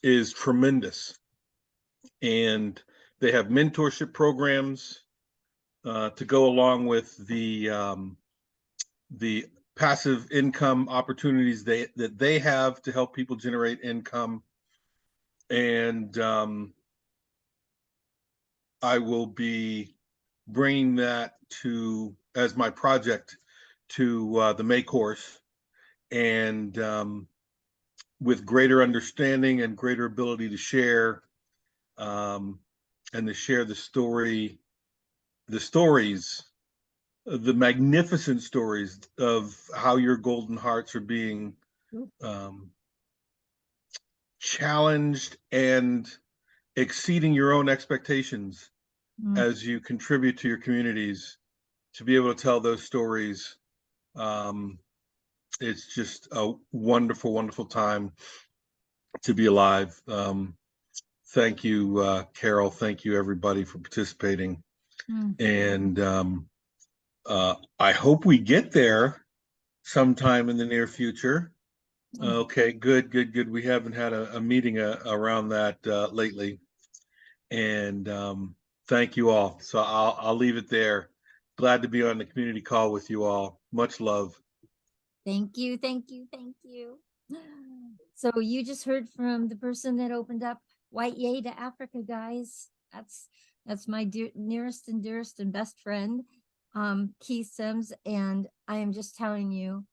is tremendous. And they have mentorship programs to go along with the passive income opportunities that they have to help people generate income. And I will be bringing that to as my project to the May course, and with greater understanding and greater ability to share and to share the stories, the magnificent stories of how your golden hearts are being challenged and exceeding your own expectations as you contribute to your communities. To be able to tell those stories, it's just a wonderful, wonderful time to be alive. Thank you, Carol. Thank you, everybody, for participating. And I hope we get there sometime in the near future. Okay, good. We haven't had a meeting around that lately. And thank you all. So I'll leave it there. Glad to be on the community call with you all. Much love. Thank you. So you just heard from the person that opened up Y.E.A to Africa, guys. That's my nearest and dearest and best friend, Keith Sims, and I am just telling you,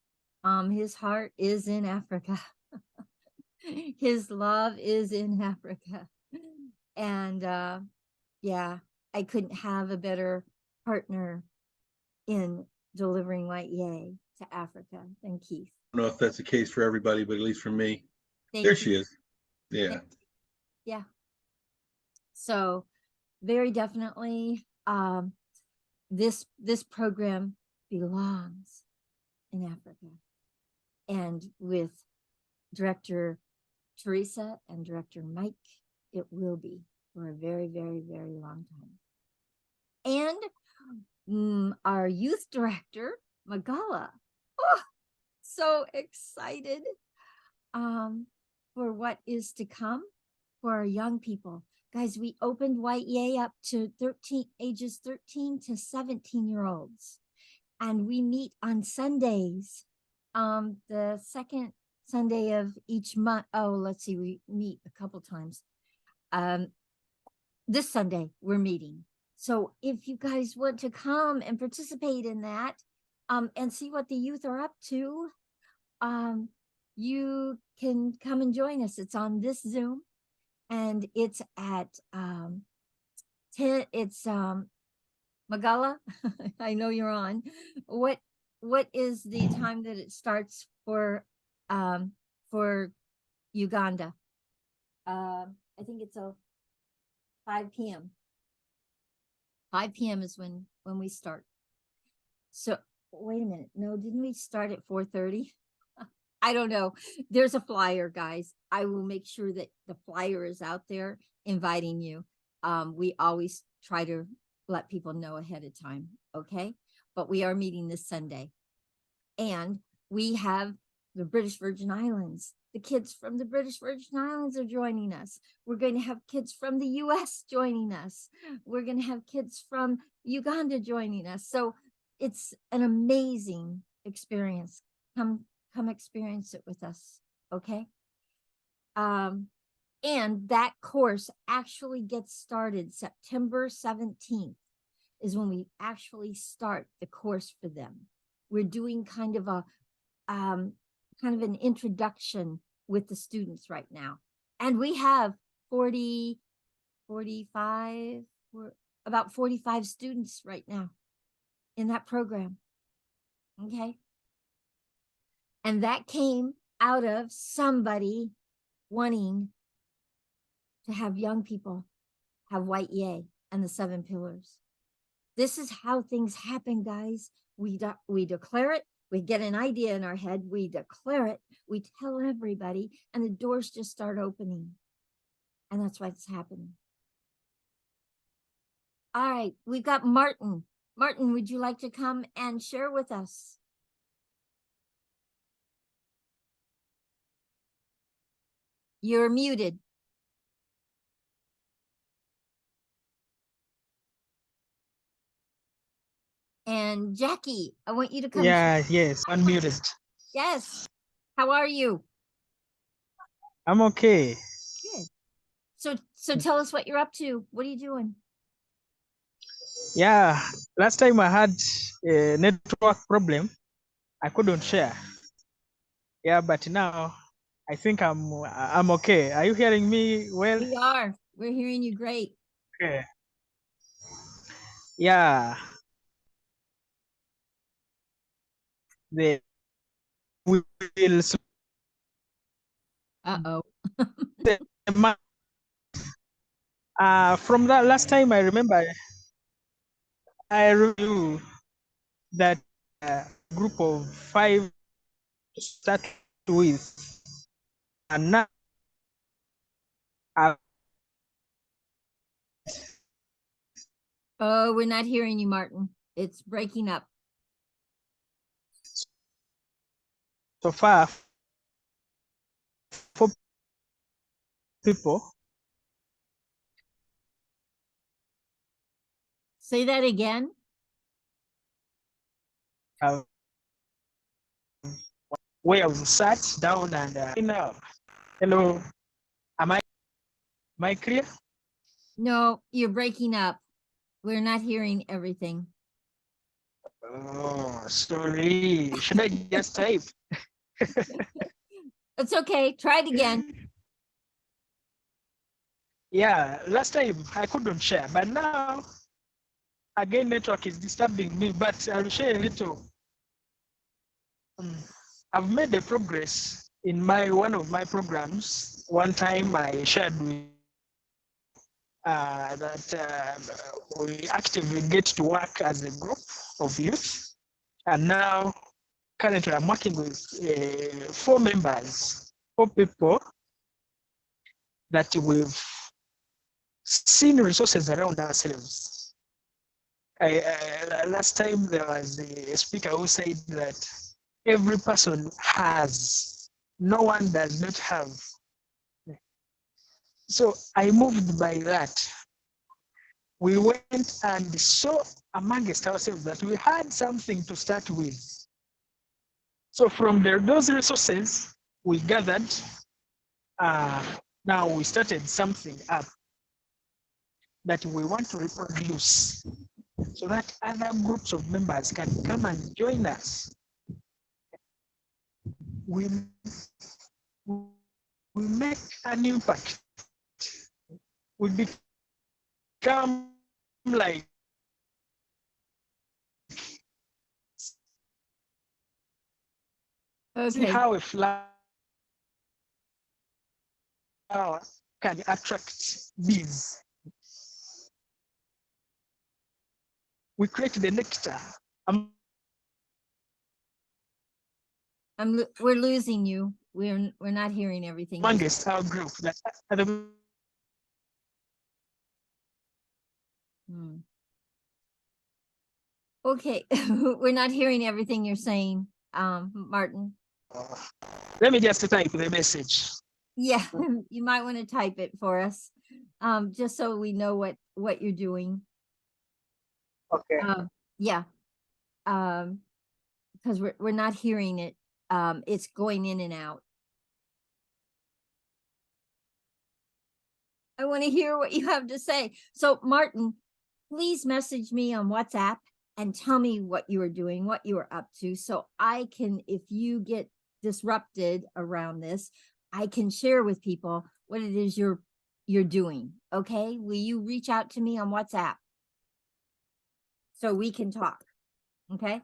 his heart is in Africa. His love is in Africa. And yeah, I couldn't have a better partner in delivering Y.E.A to Africa than Keith. I don't know if that's the case for everybody, but at least for me. Thank There you. she is. Yeah. Yeah. So very definitely, this program belongs in Africa, and with Director Teresa and Director Mike, it will be for a very, very, very long time. And our youth director, Magala, oh, so excited for what is to come for our young people. Guys, we opened Y.E.A up to ages 13 to 17-year-olds. And we meet on Sundays, the second Sunday of each month. Oh, let's see, we meet a couple times. This Sunday we're meeting. So if you guys want to come and participate in that, and see what the youth are up to, you can come and join us. It's on this Zoom, and it's at 10. It's Magala. I know you're on. What is the time that it starts for Uganda? I think it's a 5 p.m. 5 p.m. is when we start. So wait a minute. No, didn't we start at 4:30? I don't know. There's a flyer, guys. I will make sure that the flyer is out there inviting you. We always try to let people know ahead of time, okay? But we are meeting this Sunday. And we have the British Virgin Islands. The kids from the British Virgin Islands are joining us. We're going to have kids from the US joining us. We're going to have kids from Uganda joining us. So it's an amazing experience. Come experience it with us, okay? And that course actually gets started September 17th is when we actually start the course for them. We're doing kind of an introduction with the students right now. And we have about 45 students right now in that program. Okay. And that came out of somebody wanting to have young people have Y.E.A and the 7 pillars. This is how things happen, guys. We declare it. We get an idea in our head. We declare it. We tell everybody, and the doors just start opening. And that's what's happening. All right, we've got Martin. Martin, would you like to come and share with us? You're muted. And Jackie, I want you to come. Yes, unmuted. Yes. How are you? I'm okay. Good. So tell us what you're up to. What are you doing? Yeah, last time I had a network problem. I couldn't share. Yeah, but now I think I'm okay. Are you hearing me well? We are. We're hearing you great. Okay. Yeah. We will. Uh-oh. From that last time, I remember I reviewed that group of 5 to start with, and now Oh, we're not hearing you, Martin. It's breaking up. so far 4 people. Say that again. Where we sat down and hello, am I clear? No, you're breaking up. We're not hearing everything. Oh, sorry. Should I just type? It's okay. Try it again. Yeah, last time I couldn't share, but now again network is disturbing me. But I'll share a little. I've made a progress in one of my programs one time I shared with that we actively get to work as a group of youth. And now, currently, I'm working with 4 members, 4 people that we've seen resources around ourselves. Last time there was a speaker who said that every person has, no one does not have. So I moved by that. We went and saw amongst ourselves that we had something to start with. So from those resources, we gathered. Now we started something up that we want to reproduce so that other groups of members can come and join us. We make an impact. We become like see how a flower can attract bees. We create the nectar. We're losing you. We're not hearing everything. Amongst our group. Okay, we're not hearing everything you're saying, Martin. Let me just type the message. Yeah, you might want to type it for us, just so we know what you're doing. Okay. Yeah, because we're not hearing it. It's going in and out. I want to hear what you have to say. So, Martin, please message me on WhatsApp and tell me what you are doing, what you are up to, so I can, if you get disrupted around this, I can share with people what it is you're doing. Okay, will you reach out to me on WhatsApp so we can talk? Okay,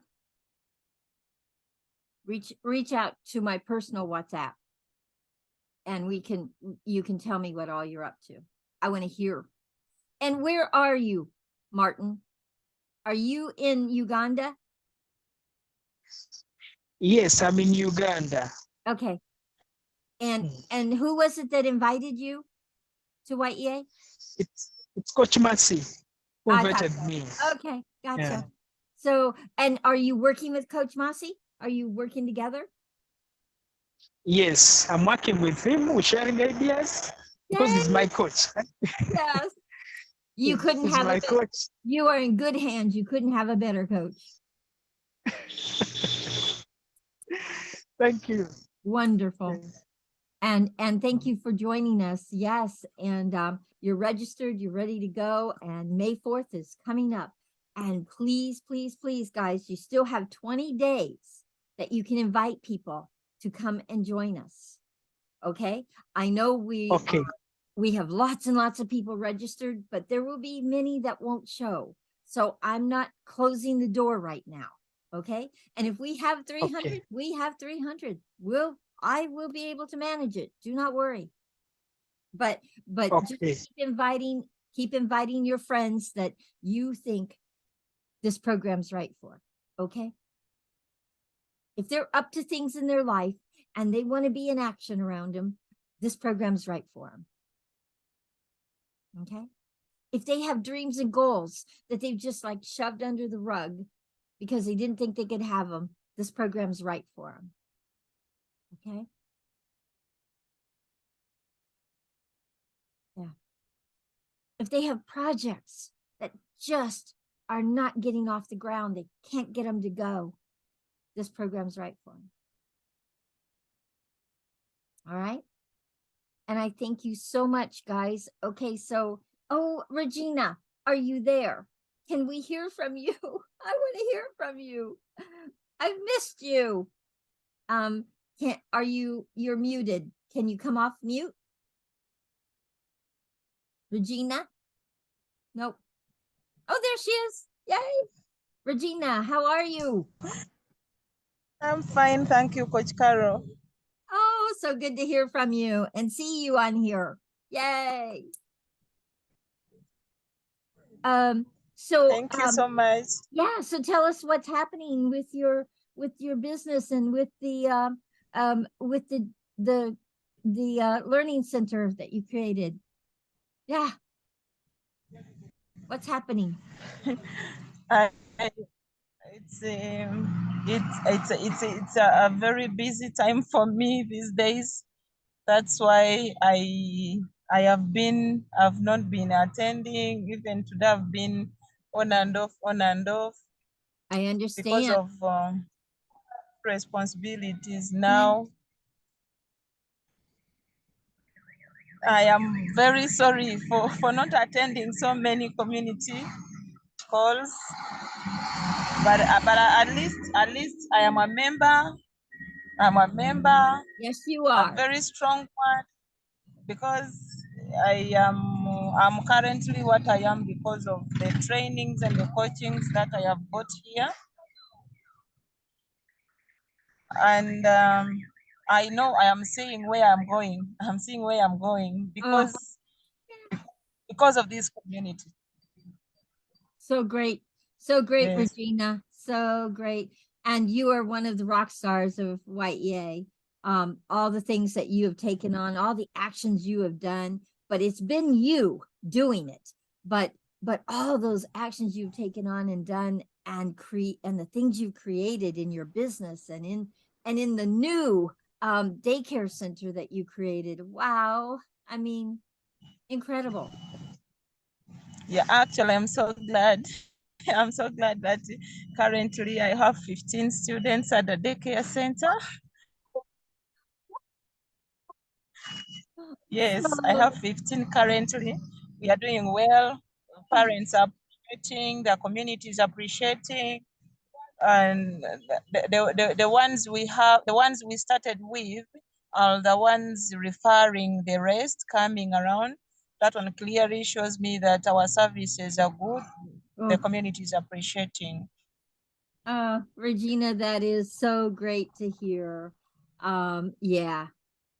reach out to my personal WhatsApp and you can tell me what all you're up to. I want to hear. And where are you, Martin? Are you in Uganda? Yes, I'm in Uganda. Okay. And who was it that invited you to Y.E.A? It's Coach Mercy who invited me. Okay, gotcha. Yeah. So, and are you working with Coach Mercy? Are you working together? Yes, I'm working with him. We're sharing ideas because he's my coach. Yes. You couldn't He's have my a coach. You are in good hands. You couldn't have a better coach. Thank you. Wonderful. And thank you for joining us. Yes, and you're registered, you're ready to go, and May 4th is coming up. And please, please, please, guys, you still have 20 days that you can invite people to come and join us. Okay? I know we have lots and lots of people registered, but there will be many that won't show. So I'm not closing the door right now. Okay? And if we have 300, we have 300. I will be able to manage it. Do not worry. But just keep inviting your friends that you think this program's right for. Okay? If they're up to things in their life and they want to be in action around them, this program's right for them. Okay? If they have dreams and goals that they've just like shoved under the rug because they didn't think they could have them, this program's right for them. Okay? Yeah. If they have projects that just are not getting off the ground, they can't get them to go, this program's right for them. All right? And I thank you so much, guys. Okay, so, oh, Regina, are you there? Can we hear from you? I want to hear from you. I've missed you. You're muted. Can you come off mute? Regina? Nope. Oh, there she is. Yay. Regina, how are you? I'm fine, thank you, Coach Carol. Oh, so good to hear from you and see you on here. Yay. Thank you so much. Yeah, so tell us what's happening with your business and with the learning center that you created. Yeah. What's happening? I, it's a very busy time for me these days. That's why I've not been attending. Even today I've been on and off. I understand. Because of responsibilities now. I am very sorry for not attending so many community calls, but at least I am a member. I'm a member. Yes, you are. A very strong one, because I'm currently what I am because of the trainings and the coachings that I have got here. And I know I am seeing where I'm going. I'm seeing where I'm going because of this community. So great. So great, Yes. Regina. So great. And you are one of the rock stars of Y.E.A. All the things that you have taken on, all the actions you have done, but it's been you doing it. But all those actions you've taken on and done and the things you've created in your business and in the new daycare center that you created. Wow. I mean, incredible. Yeah, actually, I'm so glad. I'm so glad that currently I have 15 students at the daycare center. Yes, I have 15 currently. We are doing well. Parents are appreciating, the community is appreciating. And the ones we have, the ones we started with are the ones referring the rest coming around. That one clearly shows me that our services are good. The community is appreciating. Regina, that is so great to hear. Yeah,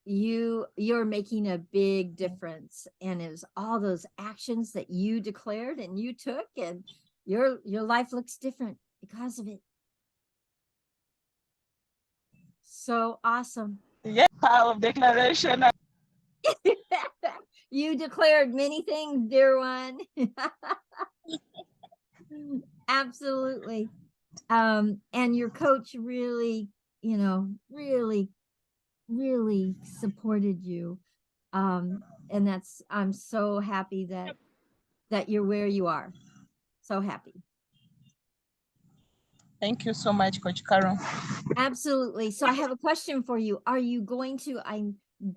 you're making a big difference, and it was all those actions that you declared and you took, and your life looks different because of it. So awesome. Yeah, power of declaration. You declared many things, dear one. Absolutely. And your coach really, really supported you. And I'm so happy that you're where you are. So happy. Thank you so much, Coach Carol. Absolutely. So I have a question for you. Are you going to,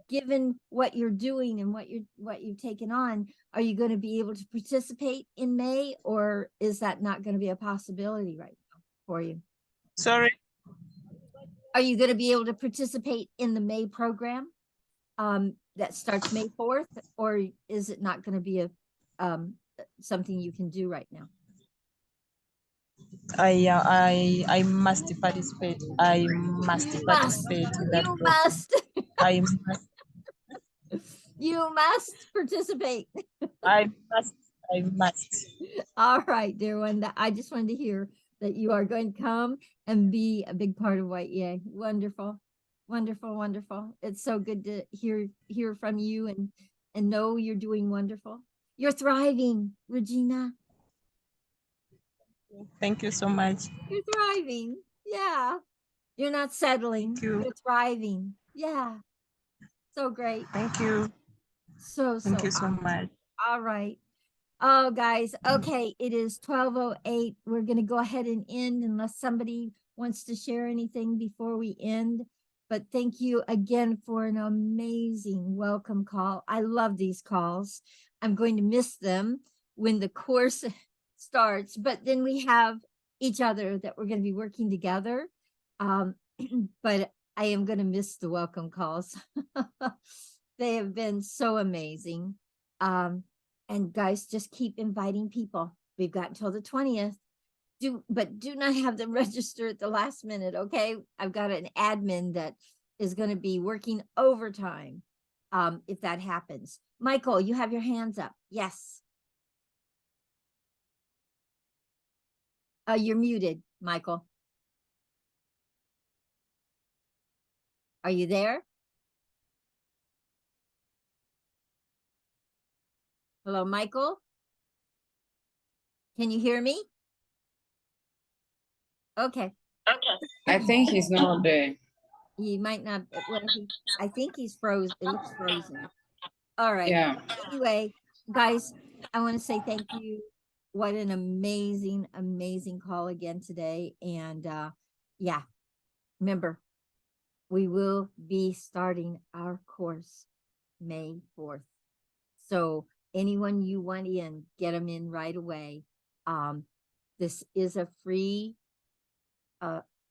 given what you're doing and what you've taken on, are you going to be able to participate in May, or is that not going to be a possibility right now for you? Sorry. Are you going to be able to participate in the May program that starts May 4th, or is it not going to be something you can do right now? I must participate. I must participate in that You program. must. I must. You must participate. I must. All right, dear one. I just wanted to hear that you are going to come and be a big part of Y.E.A. Wonderful, wonderful, wonderful. It's so good to hear from you and know you're doing wonderful. You're thriving, Regina. Thank you so much. You're thriving. Yeah. You're not settling. You're thriving. Yeah. So great. Thank you. Thank you so much. All right. Oh, guys. Okay. It is 12:08. We're going to go ahead and end unless somebody wants to share anything before we end. But thank you again for an amazing welcome call. I love these calls. I'm going to miss them when the course starts, but then we have each other that we're going to be working together. But I am going to miss the welcome calls. They have been so amazing. And guys, just keep inviting people. We've got until the 20th. But do not have them register at the last minute, okay? I've got an admin that is going to be working overtime if that happens. Michael, you have your hands up. Yes. You're muted, Michael. Are you there? Hello, Michael? Can you hear me? Okay. I think he's not there. He might not. Well, I think he's frozen. It looks frozen. All right. Yeah. Anyway, guys, I want to say thank you. What an amazing, amazing call again today. And yeah, remember, we will be starting our course May 4th. So anyone you want in, get them in right away. This is a free,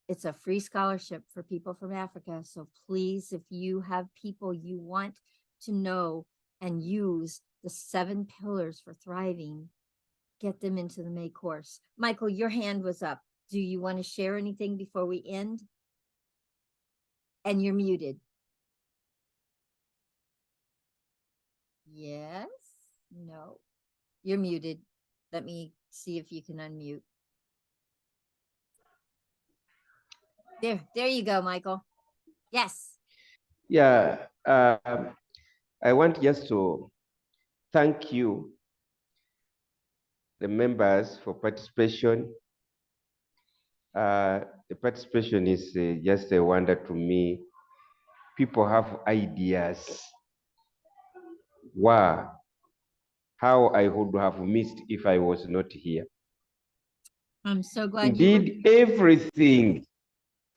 it's a free scholarship for people from Africa. So please, if you have people you want to know and use the 7 pillars for thriving, get them into the May course. Michael, your hand was up. Do you want to share anything before we end? And you're muted. Yes? No. You're muted. Let me see if you can unmute. There you go, Michael. Yes. Yeah, I want just to thank you, the members, for participation. The participation is just a wonder to me. People have ideas. Wow, how I would have missed if I was not here. I'm so glad you were. Indeed, everything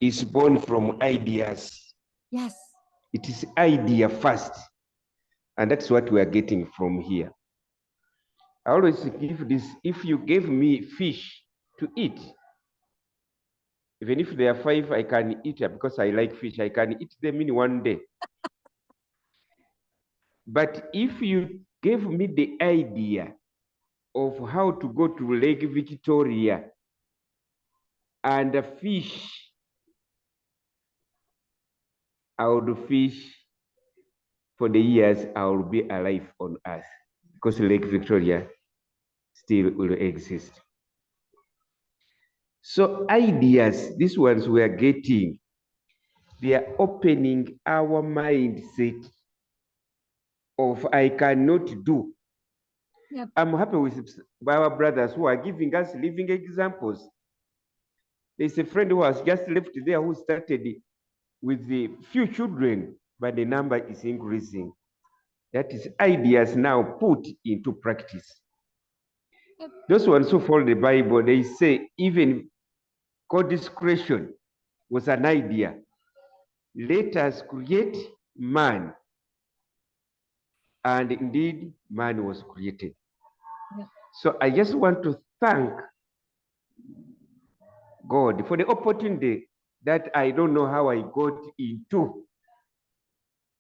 is born from ideas. Yes. It is idea first. And that's what we are getting from here. I always give this, if you gave me fish to eat, even if there are 5, I can eat it because I like fish. I can eat them in one day. But if you gave me the idea of how to go to Lake Victoria and fish, I would fish for the years I will be alive on Earth, because Lake Victoria still will exist. So ideas, these ones we are getting, they are opening our mindset of I cannot do. Yep. I'm happy with our brothers who are giving us living examples. There's a friend who has just left there who started with the few children, but the number is increasing. That is ideas now put into practice. Yep. Those ones who follow the Bible, they say even God's creation was an idea. Let us create man. And indeed, man was created. Yep. So I just want to thank God for the opportunity that I don't know how I got into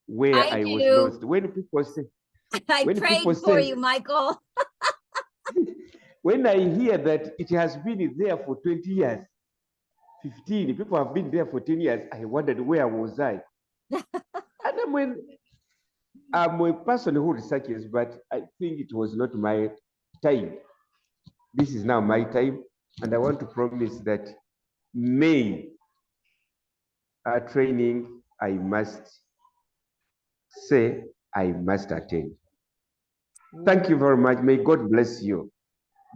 where I was lost. When people say, I prayed for you, Michael. When I hear that it has been there for 20 years, 15, people have been there for 10 years, I wondered where was I? And I'm a person who researches, but I think it was not my time. This is now my time, and I want to promise that May training, I must say, I must attend. Thank you very much. May God bless you,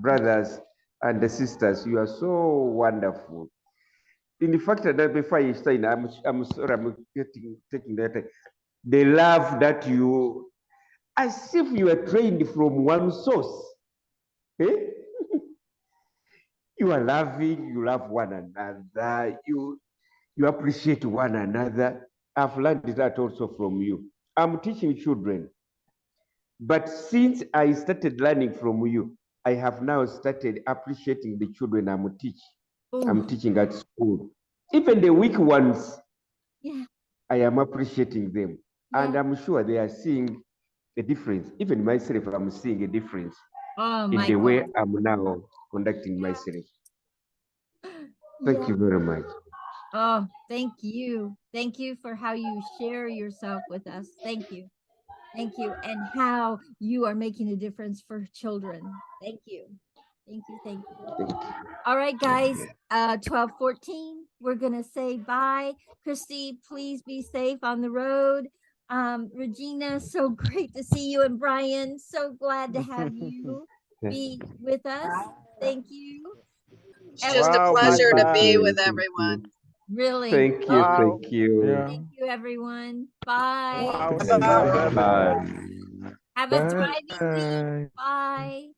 brothers and the sisters. You are so wonderful. In fact, that before I start, I'm sorry, I'm taking that. The love that you, as if you are trained from one source. Eh? You are loving, you love one another, you appreciate one another. I've learned that also from you. I'm teaching children. But since I started learning from you, I have now started appreciating the children I'm teaching. I'm teaching at school. Even the weak ones, yeah, I am appreciating them. Yeah. And I'm sure they are seeing a difference. Even myself, I'm seeing a difference in the way I'm now conducting myself. Thank you very much. Oh, thank you. Thank you for how you share yourself with us. Thank you. Thank you. And how you are making a difference for children. Thank you. Thank you. Thank you. Thank you. All right, guys. 12:14. We're gonna say bye. Christy, please be safe on the road. Regina, so great to see you, and Brian, so glad to have you be with us. Thank you. It's just a Wow, pleasure to Thank be bye-bye. you. with Thank you. everyone. Really. Thank you. Wow. Thank you. Yeah. Thank you, everyone. Bye. Wow, Thank see you. you. Bye-bye. Bye. Have a thriving week. Bye.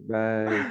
Bye.